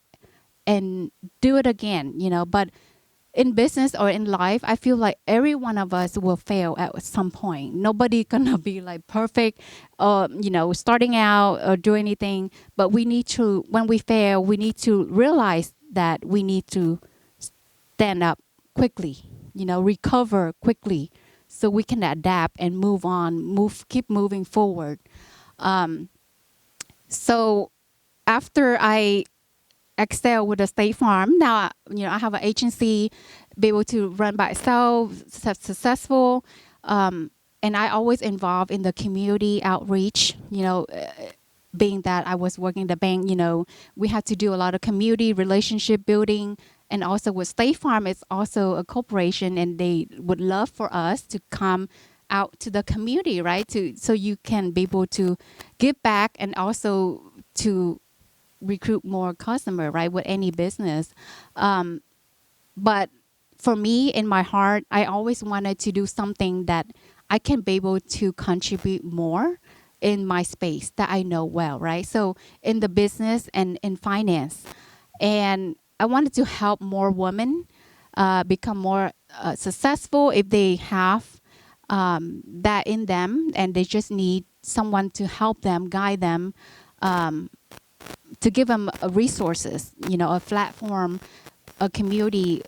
and do it again, But in business or in life, I feel like every one of us will fail at some point. Nobody gonna be like perfect, starting out or do anything. But we need to, when we fail, we need to realize that we need to stand up quickly, recover quickly, so we can adapt and move on, keep moving forward. So after I excel with the State Farm. Now, I have an agency, be able to run by itself, successful. And I always involved in the community outreach, being that I was working the bank, we had to do a lot of community relationship building. And also with State Farm, it's also a corporation, and they would love for us to come out to the community, right? So you can be able to give back and also to recruit more customer, right, with any business. But for me, in my heart, I always wanted to do something that I can be able to contribute more in my space that I know well, right? So in the business and in finance. And I wanted to help more women become more successful if they have that in them, and they just need someone to help them, guide them, to give them resources, a platform, a community.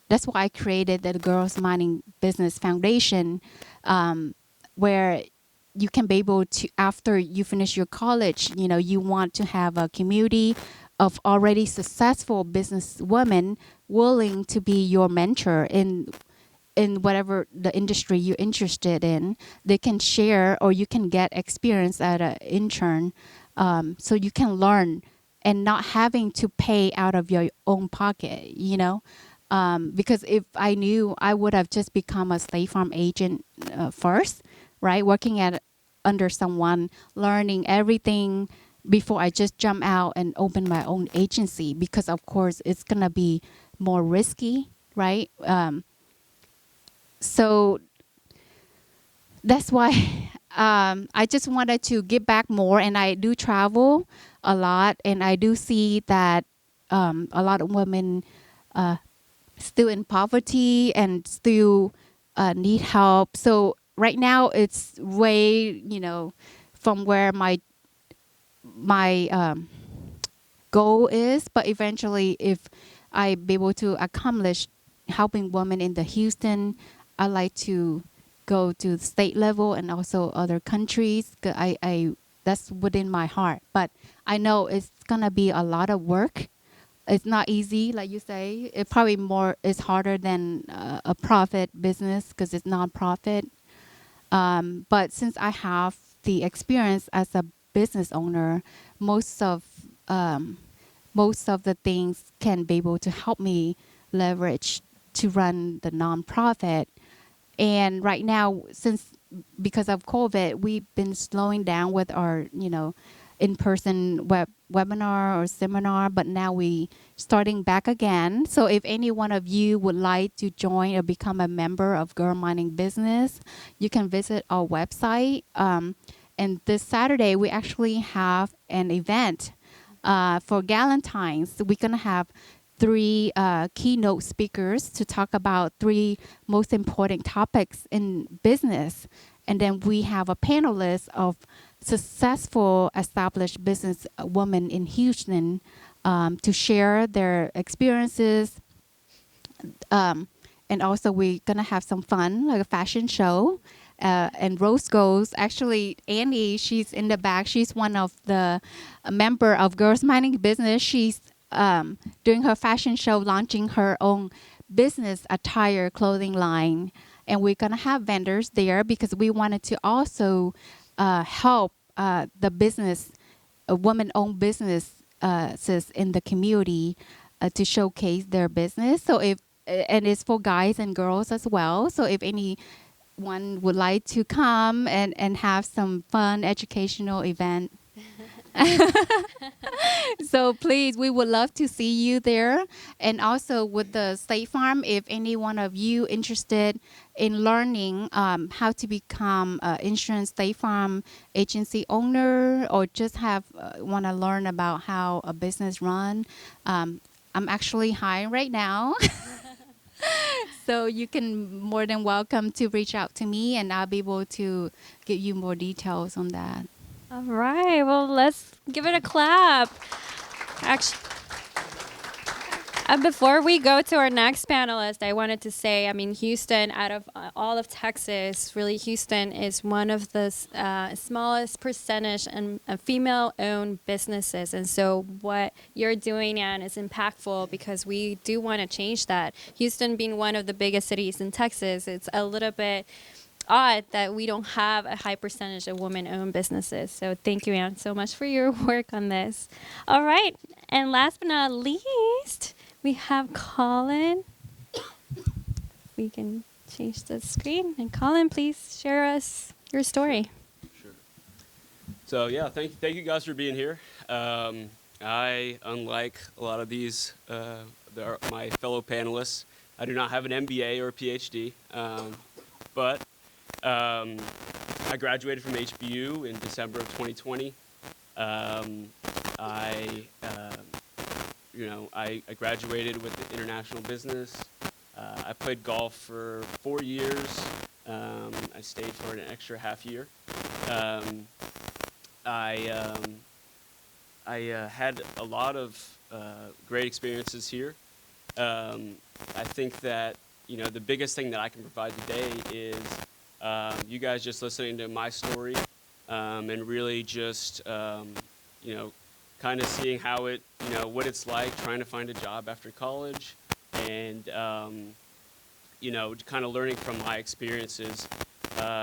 That's why I created the Girls Mining Business Foundation, where you can be able to, after you finish your college, you want to have a community of already successful business women willing to be your mentor in whatever the industry you're interested in. They can share, or you can get experience at an intern, so you can learn and not having to pay out of your own pocket, because if I knew, I would have just become a State Farm agent first, right? Working at under someone, learning everything before I just jump out and open my own agency, because of course it's gonna be more risky, right? So that's why I just wanted to give back more, and I do travel a lot, and I do see that a lot of women still in poverty and still need help. So right now it's way, from where my goal is, but eventually if I be able to accomplish helping women in the Houston, I like to go to the state level and also other countries. I that's within my heart, but I know it's gonna be a lot of work. It's not easy, like you say. It probably more is harder than a profit business because it's non-profit. But since I have the experience as a business owner, most of the things can be able to help me leverage to run the nonprofit. And right now, since because of COVID, we've been slowing down with our, in-person webinar or seminar, but now we starting back again. So if any one of you would like to join or become a member of Girl Mining Business, you can visit our website. And this Saturday, we actually have an event for Galentine's. We're going to have 3 keynote speakers to talk about 3 most important topics in business. And then we have a panelist of successful established business women in Houston to share their experiences. And also we're going to have some fun, like a fashion show. And Rose Goes, actually, Annie, she's in the back. She's one of the member of Girls Mining Business. She's doing her fashion show, launching her own business attire clothing line. And we're going to have vendors there because we wanted to also help the business, women-owned businesses in the community to showcase their business. So and it's for guys and girls as well. So if anyone would like to come and have some fun educational event, so please, we would love to see you there. And also with the State Farm, if any one of you interested in learning how to become an insurance State Farm agency owner, or just want to learn about how a business run, I'm actually hiring right now. So you can more than welcome to reach out to me, and I'll be able to give you more details on that. All right. Well, let's give it a clap. Actually, before we go to our next panelist, I wanted to say, Houston, out of all of Texas, really Houston is one of the smallest percentage and female-owned businesses. And so what you're doing, Ann, is impactful because we do want to change that. Houston being one of the biggest cities in Texas, it's a little bit odd that we don't have a high percentage of women-owned businesses. So thank you, Ann, so much for your work on this. All right. And last but not least, we have Colin. We can change the screen. And Colin, please share us your story. Sure. So yeah, thank you guys for being here. I, unlike a lot of these, my fellow panelists, I do not have an MBA or a PhD, but I graduated from HBU in December of 2020. I graduated with international business. I played golf for 4 years. I stayed for an extra half year. Um, I had a lot of great experiences here. I think that the biggest thing that I can provide today is you guys just listening to my story and really just kind of seeing how what it's like trying to find a job after college, and kind of learning from my experiences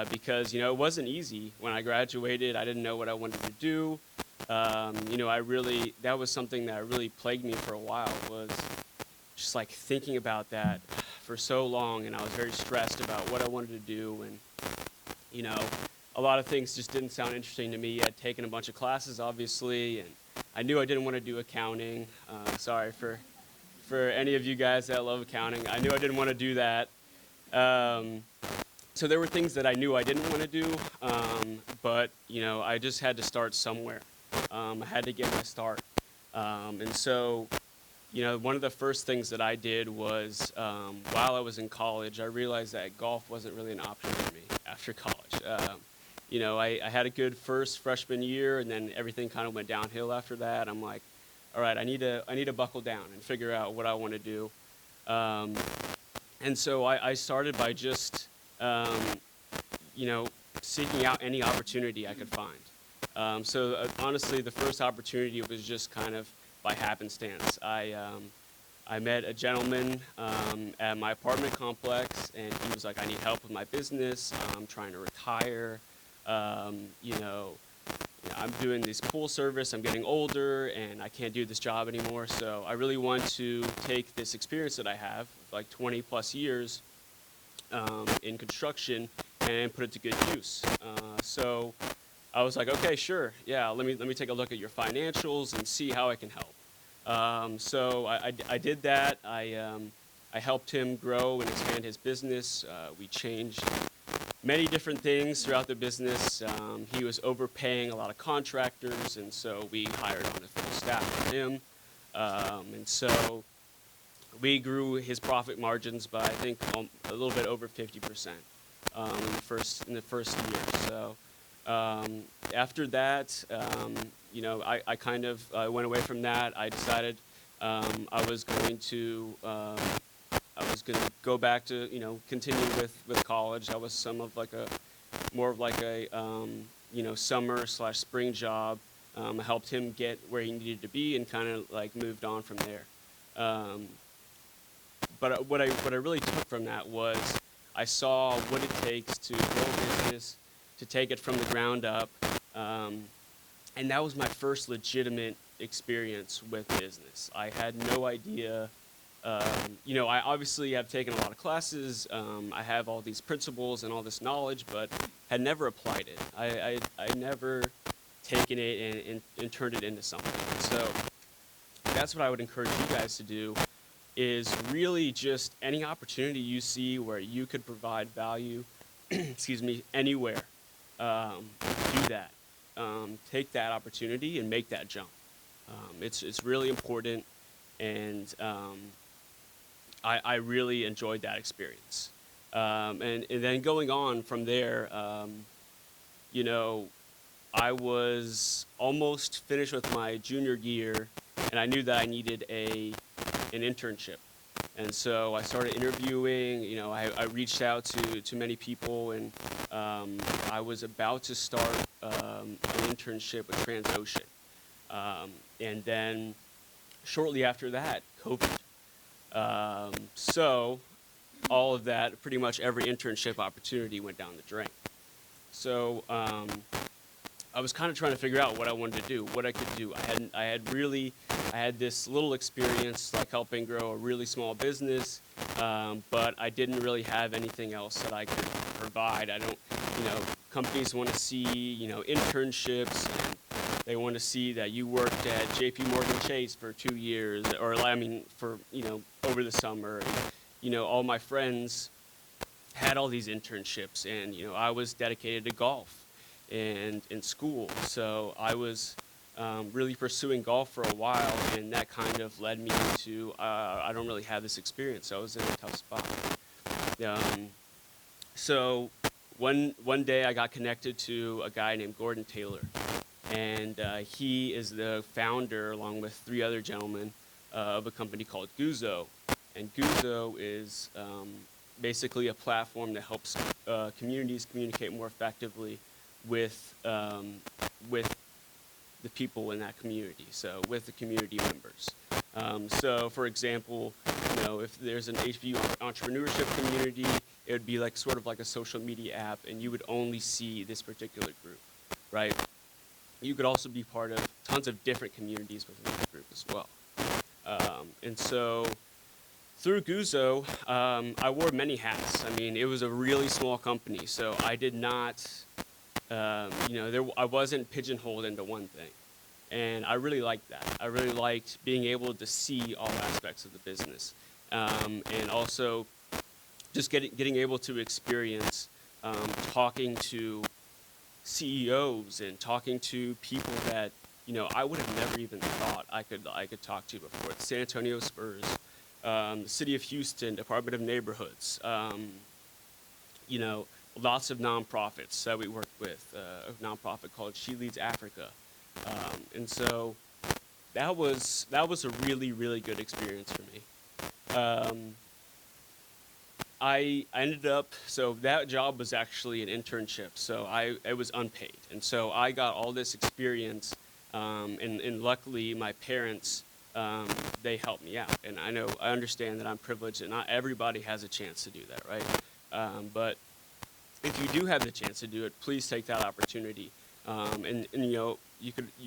because it wasn't easy when I graduated. I didn't know what I wanted to do. That was something that really plagued me for a while, was just like thinking about that for so long, and I was very stressed about what I wanted to do, and a lot of things just didn't sound interesting to me. I'd taken a bunch of classes, obviously, and I knew I didn't want to do accounting. Sorry for any of you guys that love accounting. I knew I didn't want to do that. So there were things that I knew I didn't want to do, but I just had to start somewhere. I had to get my start, and so one of the first things that I did was while I was in college, I realized that golf wasn't really an option for me after college. I had a good first freshman year, and then everything kind of went downhill after that. I'm like, all right, I need to buckle down and figure out what I want to do. And so I started by just seeking out any opportunity I could find. Honestly, the first opportunity was just kind of by happenstance. I met a gentleman at my apartment complex, and he was like, I need help with my business. I'm trying to retire. I'm doing this pool service. I'm getting older, and I can't do this job anymore. So I really want to take this experience that I have, like 20 plus years in construction, and put it to good use. So I was like, okay, sure, yeah. Let me take a look at your financials and see how I can help. So I did that. I helped him grow and expand his business. We changed many different things throughout the business. He was overpaying a lot of contractors, and so we hired on a full staff for him. And so we grew his profit margins by, I think, a little bit over 50% in the first year. So after that, I kind of went away from that. I decided I was going to go back to continue with college. That was more of like a summer/spring job. I helped him get where he needed to be, and kind of like moved on from there. But what I really took from that was I saw what it takes to grow a business, to take it from the ground up, and that was my first legitimate experience with business. I had no idea. I obviously have taken a lot of classes. I have all these principles and all this knowledge, but had never applied it. I never taken it and turned it into something. So that's what I would encourage you guys to do, is really just any opportunity you see where you could provide value, anywhere, do that. Take that opportunity and make that jump. It's really important, and I really enjoyed that experience. And then going on from there, I was almost finished with my junior year, and I knew that I needed an internship. And so I started interviewing. I reached out to many people, and I was about to start an internship with Transocean. And then shortly after that, COVID. So all of that, pretty much every internship opportunity went down the drain. So I was kind of trying to figure out what I wanted to do, what I could do. I had this little experience, like helping grow a really small business, but I didn't really have anything else that I could provide. Companies want to see, internships, and they want to see that you worked at J.P. Morgan Chase for 2 years, or for over the summer. And, all my friends had all these internships, and I was dedicated to golf and in school. So I was really pursuing golf for a while, and that kind of led me to I don't really have this experience, so I was in a tough spot. So one day I got connected to a guy named Gordon Taylor, and he is the founder, along with 3 other gentlemen, of a company called Guzo. And Guzo is basically a platform that helps communities communicate more effectively with the people in that community, so with the community members. So, for example, if there's an HBU entrepreneurship community, it would be like sort of like a social media app, and you would only see this particular group, right? You could also be part of tons of different communities within that group as well. And so through Guzo, I wore many hats. I mean, it was a really small company, so I did not, I wasn't pigeonholed into one thing. And I really liked that. I really liked being able to see all aspects of the business. And also just getting able to experience talking to CEOs and talking to people that I would have never even thought I could talk to before. The San Antonio Spurs, the City of Houston, Department of Neighborhoods, lots of nonprofits that we worked with. A nonprofit called She Leads Africa, and so that was a really, really good experience for me. I ended up, so that job was actually an internship, so it was unpaid. And so I got all this experience, and luckily my parents, they helped me out. And I understand that I'm privileged and not everybody has a chance to do that, right? But if you do have the chance to do it, please take that opportunity. And you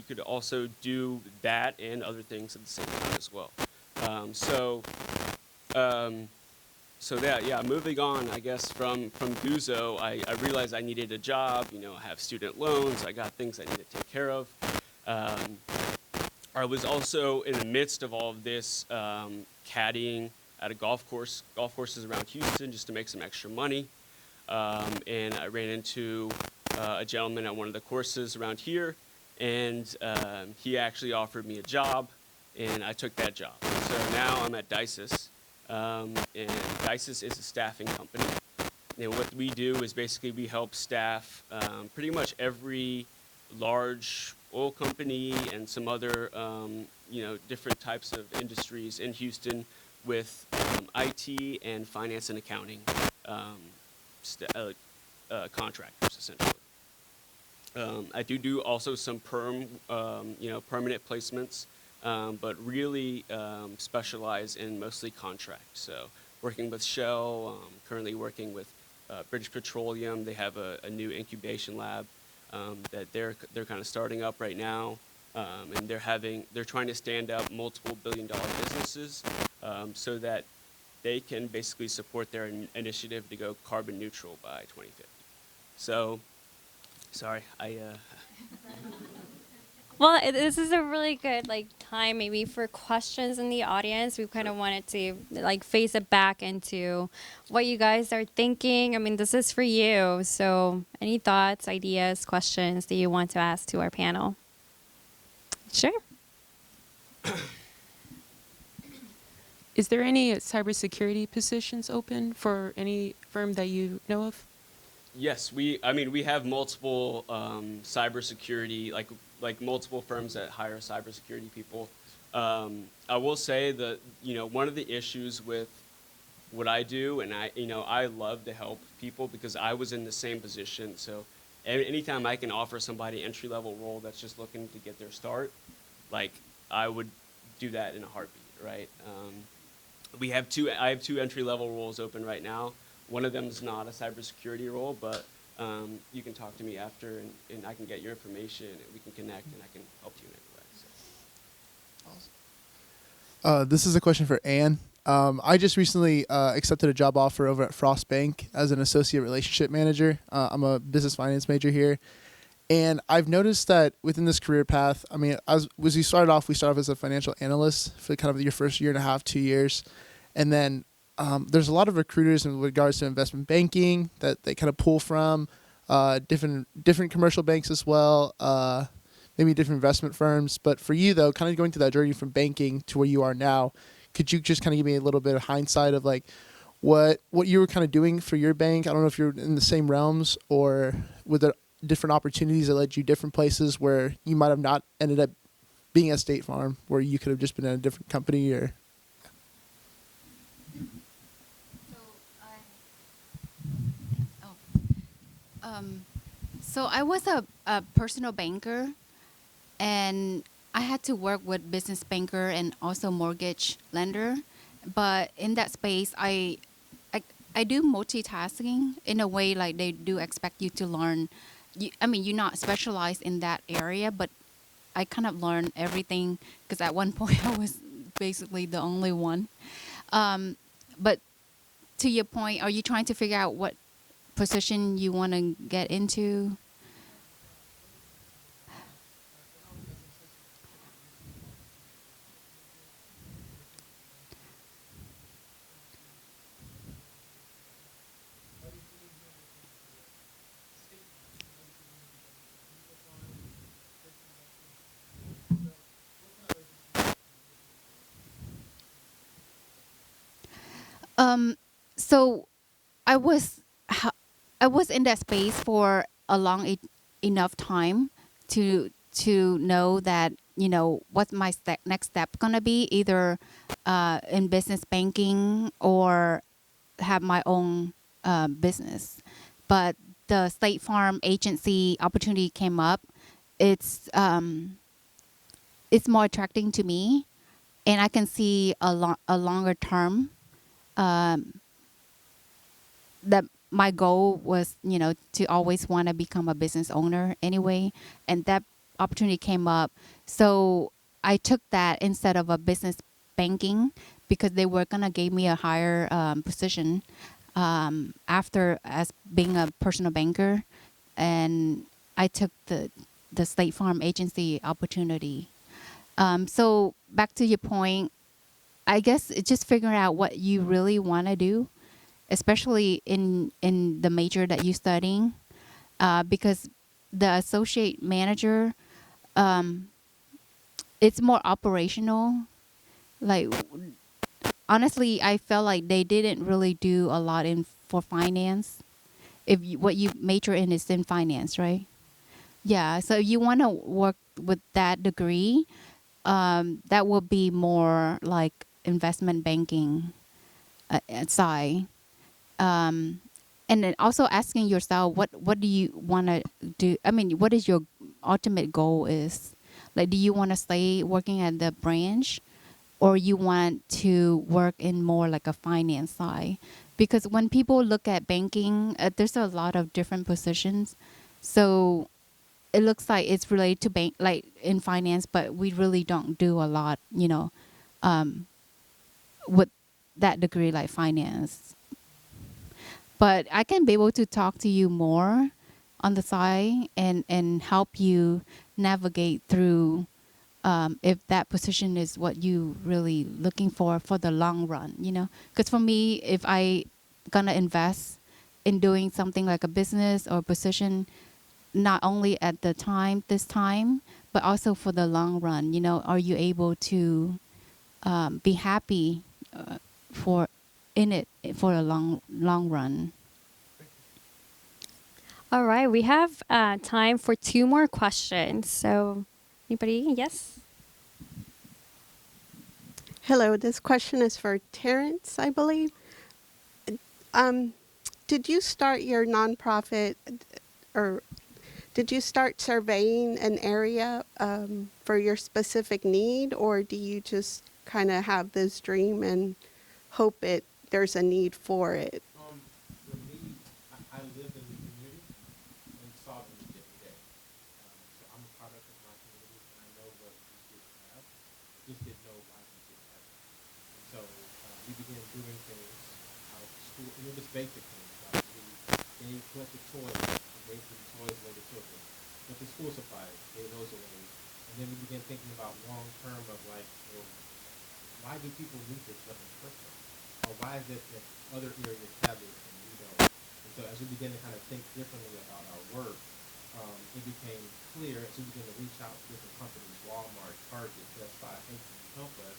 could also do that and other things at the same time as well. So moving on, I guess, from Guzo, I realized I needed a job. I have student loans. I got things I need to take care of. I was also in the midst of all of this caddying at a golf courses around Houston just to make some extra money. And I ran into a gentleman at one of the courses around here, and he actually offered me a job, and I took that job. So now I'm at Dices. And Dices is a staffing company. And what we do is basically we help staff pretty much every large oil company and some other, different types of industries in Houston with IT and finance and accounting contractors, essentially. I do also some permanent placements. But really specialize in mostly contract. So working with Shell, currently working with British Petroleum. They have a new incubation lab that they're kind of starting up right now, and they're trying to stand up multiple billion-dollar businesses so that they can basically support their initiative to go carbon neutral by 2050. So, sorry, Well, this is a really good time maybe for questions in the audience. We kind of wanted to face it back into what you guys are thinking. I mean, this is for you. So any thoughts, ideas, questions that you want to ask to our panel? Sure. Is there any cybersecurity positions open for any firm that you know of? Yes, we have multiple cybersecurity, like multiple firms that hire cybersecurity people. I will say that one of the issues with what I do, and I love to help people because I was in the same position. So anytime I can offer somebody an entry-level role that's just looking to get their start, I would do that in a heartbeat, right? I have two entry-level roles open right now. One of them is not a cybersecurity role, but you can talk to me after, and I can get your information, and we can connect, and I can help you in any way. So. Awesome. This is a question for Anne. I just recently accepted a job offer over at Frost Bank as an associate relationship manager. I'm a business finance major here. And I've noticed that within this career path, as we started off as a financial analyst for kind of your first year and a half, 2 years. And then there's a lot of recruiters in regards to investment banking that they kind of pull from, different commercial banks as well, maybe different investment firms. But for you though, kind of going through that journey from banking to where you are now, could you just kind of give me a little bit of hindsight of like what you were kind of doing for your bank? I don't know if you're in the same realms or were there different opportunities that led you different places where you might have not ended up being at State Farm, where you could have just been at a different company or. So I was a personal banker, and I had to work with business banker and also mortgage lender. But in that space, I do multitasking in a way like they do expect you to learn. I mean, you're not specialized in that area, but I kind of learned everything because at one point I was basically the only one. But to your point, are you trying to figure out what position you want to get into? So I was I was in that space for a enough time to know that what's my next step gonna be, either in business banking or have my own business. But the State Farm agency opportunity came up. It's it's more attracting to me, and I can see a longer term. That my goal was, to always want to become a business owner anyway, and that opportunity came up. So I took that instead of a business banking because they were gonna give me a higher position after as being a personal banker, and I took the State Farm agency opportunity. So back to your point, I guess it's just figuring out what you really want to do, especially in the major that you're studying, because the associate manager, it's more operational. Like, honestly, I felt like they didn't really do a lot in for finance. If what you major in is in finance, right? Yeah. So you want to work with that degree, that will be more like investment banking side. And then also asking yourself, what do you want to do? I mean, what is your ultimate goal is? Like, do you want to stay working at the branch, or you want to work in more like a finance side? Because when people look at banking, there's a lot of different positions. So it looks like it's related to bank, like in finance, but we really don't do a lot, with that degree like finance. But I can be able to talk to you more on the side and help you navigate through, if that position is what you really looking for the long run, Because for me, if I gonna invest in doing something like a business or position, not only at this time, but also for the long run, are you able to be happy for in it for a long run? All right, we have time for two more questions. So, anybody? Yes. Hello, this question is for Terrence, I believe. Um, did you start your nonprofit, or did you start surveying an area for your specific need, or do you just kind of have this dream and hope there's a need for it? For me, I live in the community and solve the needs every day. So I'm a product of my community, and I know what we didn't have. Just didn't know why we didn't have it. And so we began doing things out of school, and it was basic things. Like we collected toys and gave them toys away to children. But the school supplies, gave those away. And then we began thinking about long term of like, well, why do people need this stuff in the first place? Or why is it that other areas have it and we don't? And so as we begin to kind of think differently about our work, it became clear as we began to reach out to different companies, Walmart, Target, Best Buy, H&M, help us.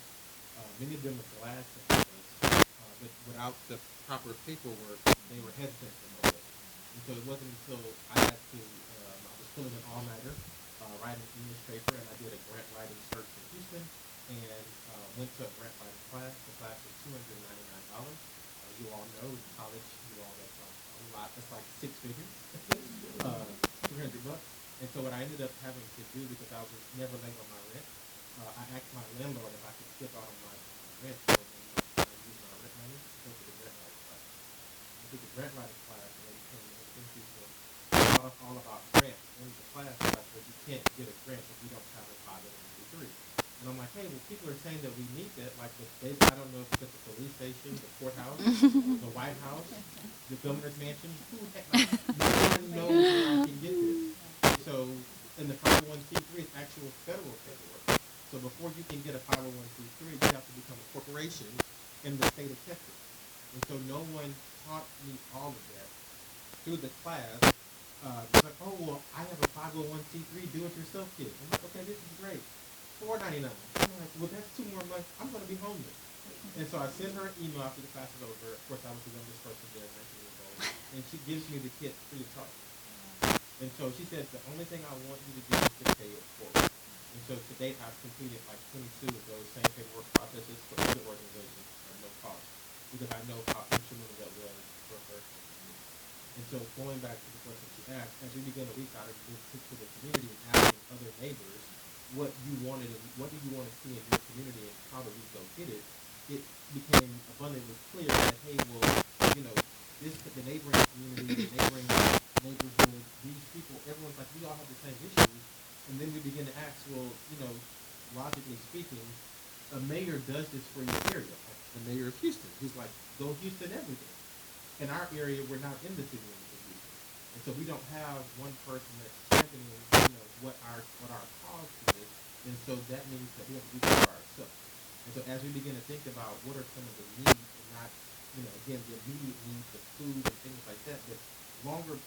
Many of them were glad to help us, but without the proper paperwork, they were hesitant to help us. And so it wasn't until I had to, I was pulling an all-nighter, writing English paper, and I did a grant writing search in Houston, and went to a grant writing class. The class was $299. You all know in college, you all that's like a lot. That's like six figures, 300 bucks. And so what I ended up having to do, because I was never late on my rent, I asked my landlord if I could skip out on my rent so then I use my rent money to go to the grant writing class. I took the grant writing class, and they became an extensive taught us all about grants in the class. Like, well, you can't get a grant if you don't have a 501c3. And I'm like, hey, well, people are saying that we need that. Like, I don't know if it's at the police station, the courthouse, the White House, the governor's mansion. Who heck, like, no one knows where I can get this. So, in the 501c3 is actual federal paperwork. So before you can get a 501c3, you have to become a corporation in the state of Texas. And so no one taught me all of that through the class. It's like, oh, well, I have a 501c3 do-it-yourself kit. I'm like, okay, this is great. $4.99. I'm like, well, that's 2 more months. I'm going to be homeless. And so I sent her an email after the class was over. Of course, I was the youngest person there, 19 years old. And she gives me the kit free of charge. And so she says, the only thing I want you to do is to pay it forward. And so to date, I've completed like 22 of those same paperwork processes for other organizations at no cost, because I know how instrumental that was for her and for me. And so going back to the question she asked, as we began to reach out to the community and asking other neighbors what you wanted and what do you want to see in your community and how do we go get it, it became abundantly clear that, hey, well, you know, the neighboring community, the neighboring neighborhood, these people, everyone's like, we all have the same issues. And then we begin to ask, well, you know, logically speaking, a mayor does this for your area. Like the mayor of Houston, who's like, go Houston every day. In our area, we're not in the city limits of Houston. And so we don't have one person that's championing, you know, what our cause is. And so that means that we have to do this for ourselves. And so as we begin to think about what are some of the needs, and not, you know, again, the immediate needs of food and things like that, but longer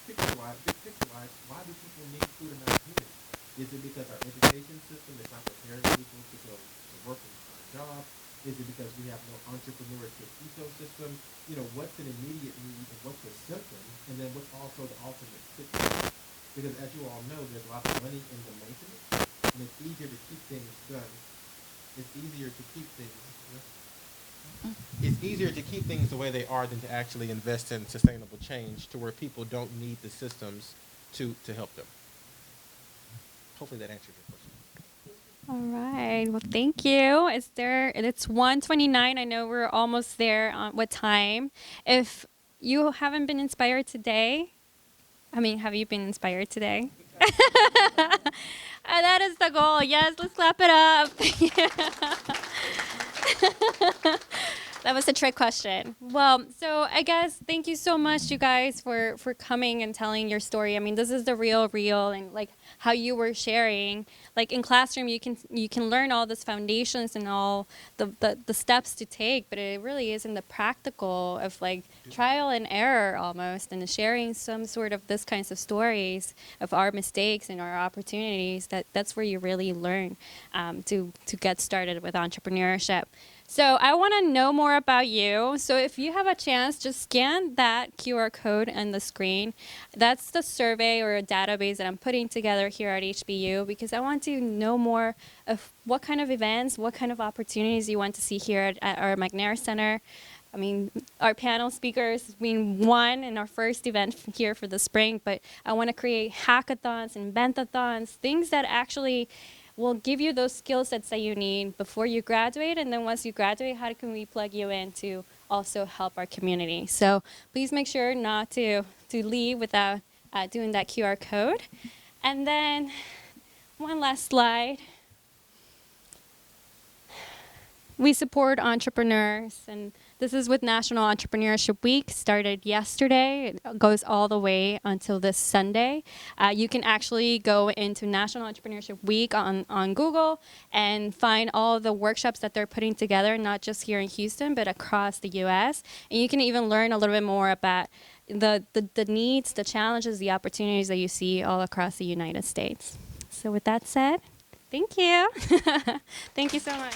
big picture-wise, why do people need food in our community? Is it because our education system is not preparing people to go to work and find a job? Is it because we have no entrepreneurship ecosystem? You know, what's an immediate need and what's a symptom? And then what's also the ultimate sickness? Because as you all know, there's lots of money in the maintenance, and it's easier to keep things done. It's easier to keep things. It's easier to keep things the way they are than to actually invest in sustainable change to where people don't need the systems to help them. Hopefully that answered your question. All right. Well, thank you. It's 1:29. I know we're almost there on what time. If you haven't been inspired today, have you been inspired today? That is the goal. Yes, let's clap it up. That was a trick question. Well, so I guess thank you so much, you guys, for coming and telling your story. I mean, this is the real, and like how you were sharing. Like in classroom, you can learn all these foundations and all the steps to take, but it really is in the practical of like trial and error almost, and sharing some sort of this kinds of stories of our mistakes and our opportunities. That's where you really learn to get started with entrepreneurship. So I want to know more about you. So if you have a chance, just scan that QR code on the screen. That's the survey or a database that I'm putting together here at HBU, because I want to know more of what kind of events, what kind of opportunities you want to see here at our McNair Center. I mean, our panel speakers, we won in our first event here for the spring, but I want to create hackathons and inventathons, things that actually will give you those skill sets that you need before you graduate. And then once you graduate, how can we plug you in to also help our community? So please make sure not to leave without doing that QR code. And then one last slide. We support entrepreneurs, and this is with National Entrepreneurship Week, started yesterday. It goes all the way until this Sunday. You can actually go into National Entrepreneurship Week on Google and find all the workshops that they're putting together, not just here in Houston, but across the U.S. And you can even learn a little bit more about the needs, the challenges, the opportunities that you see all across the United States. So with that said, thank you. Thank you so much.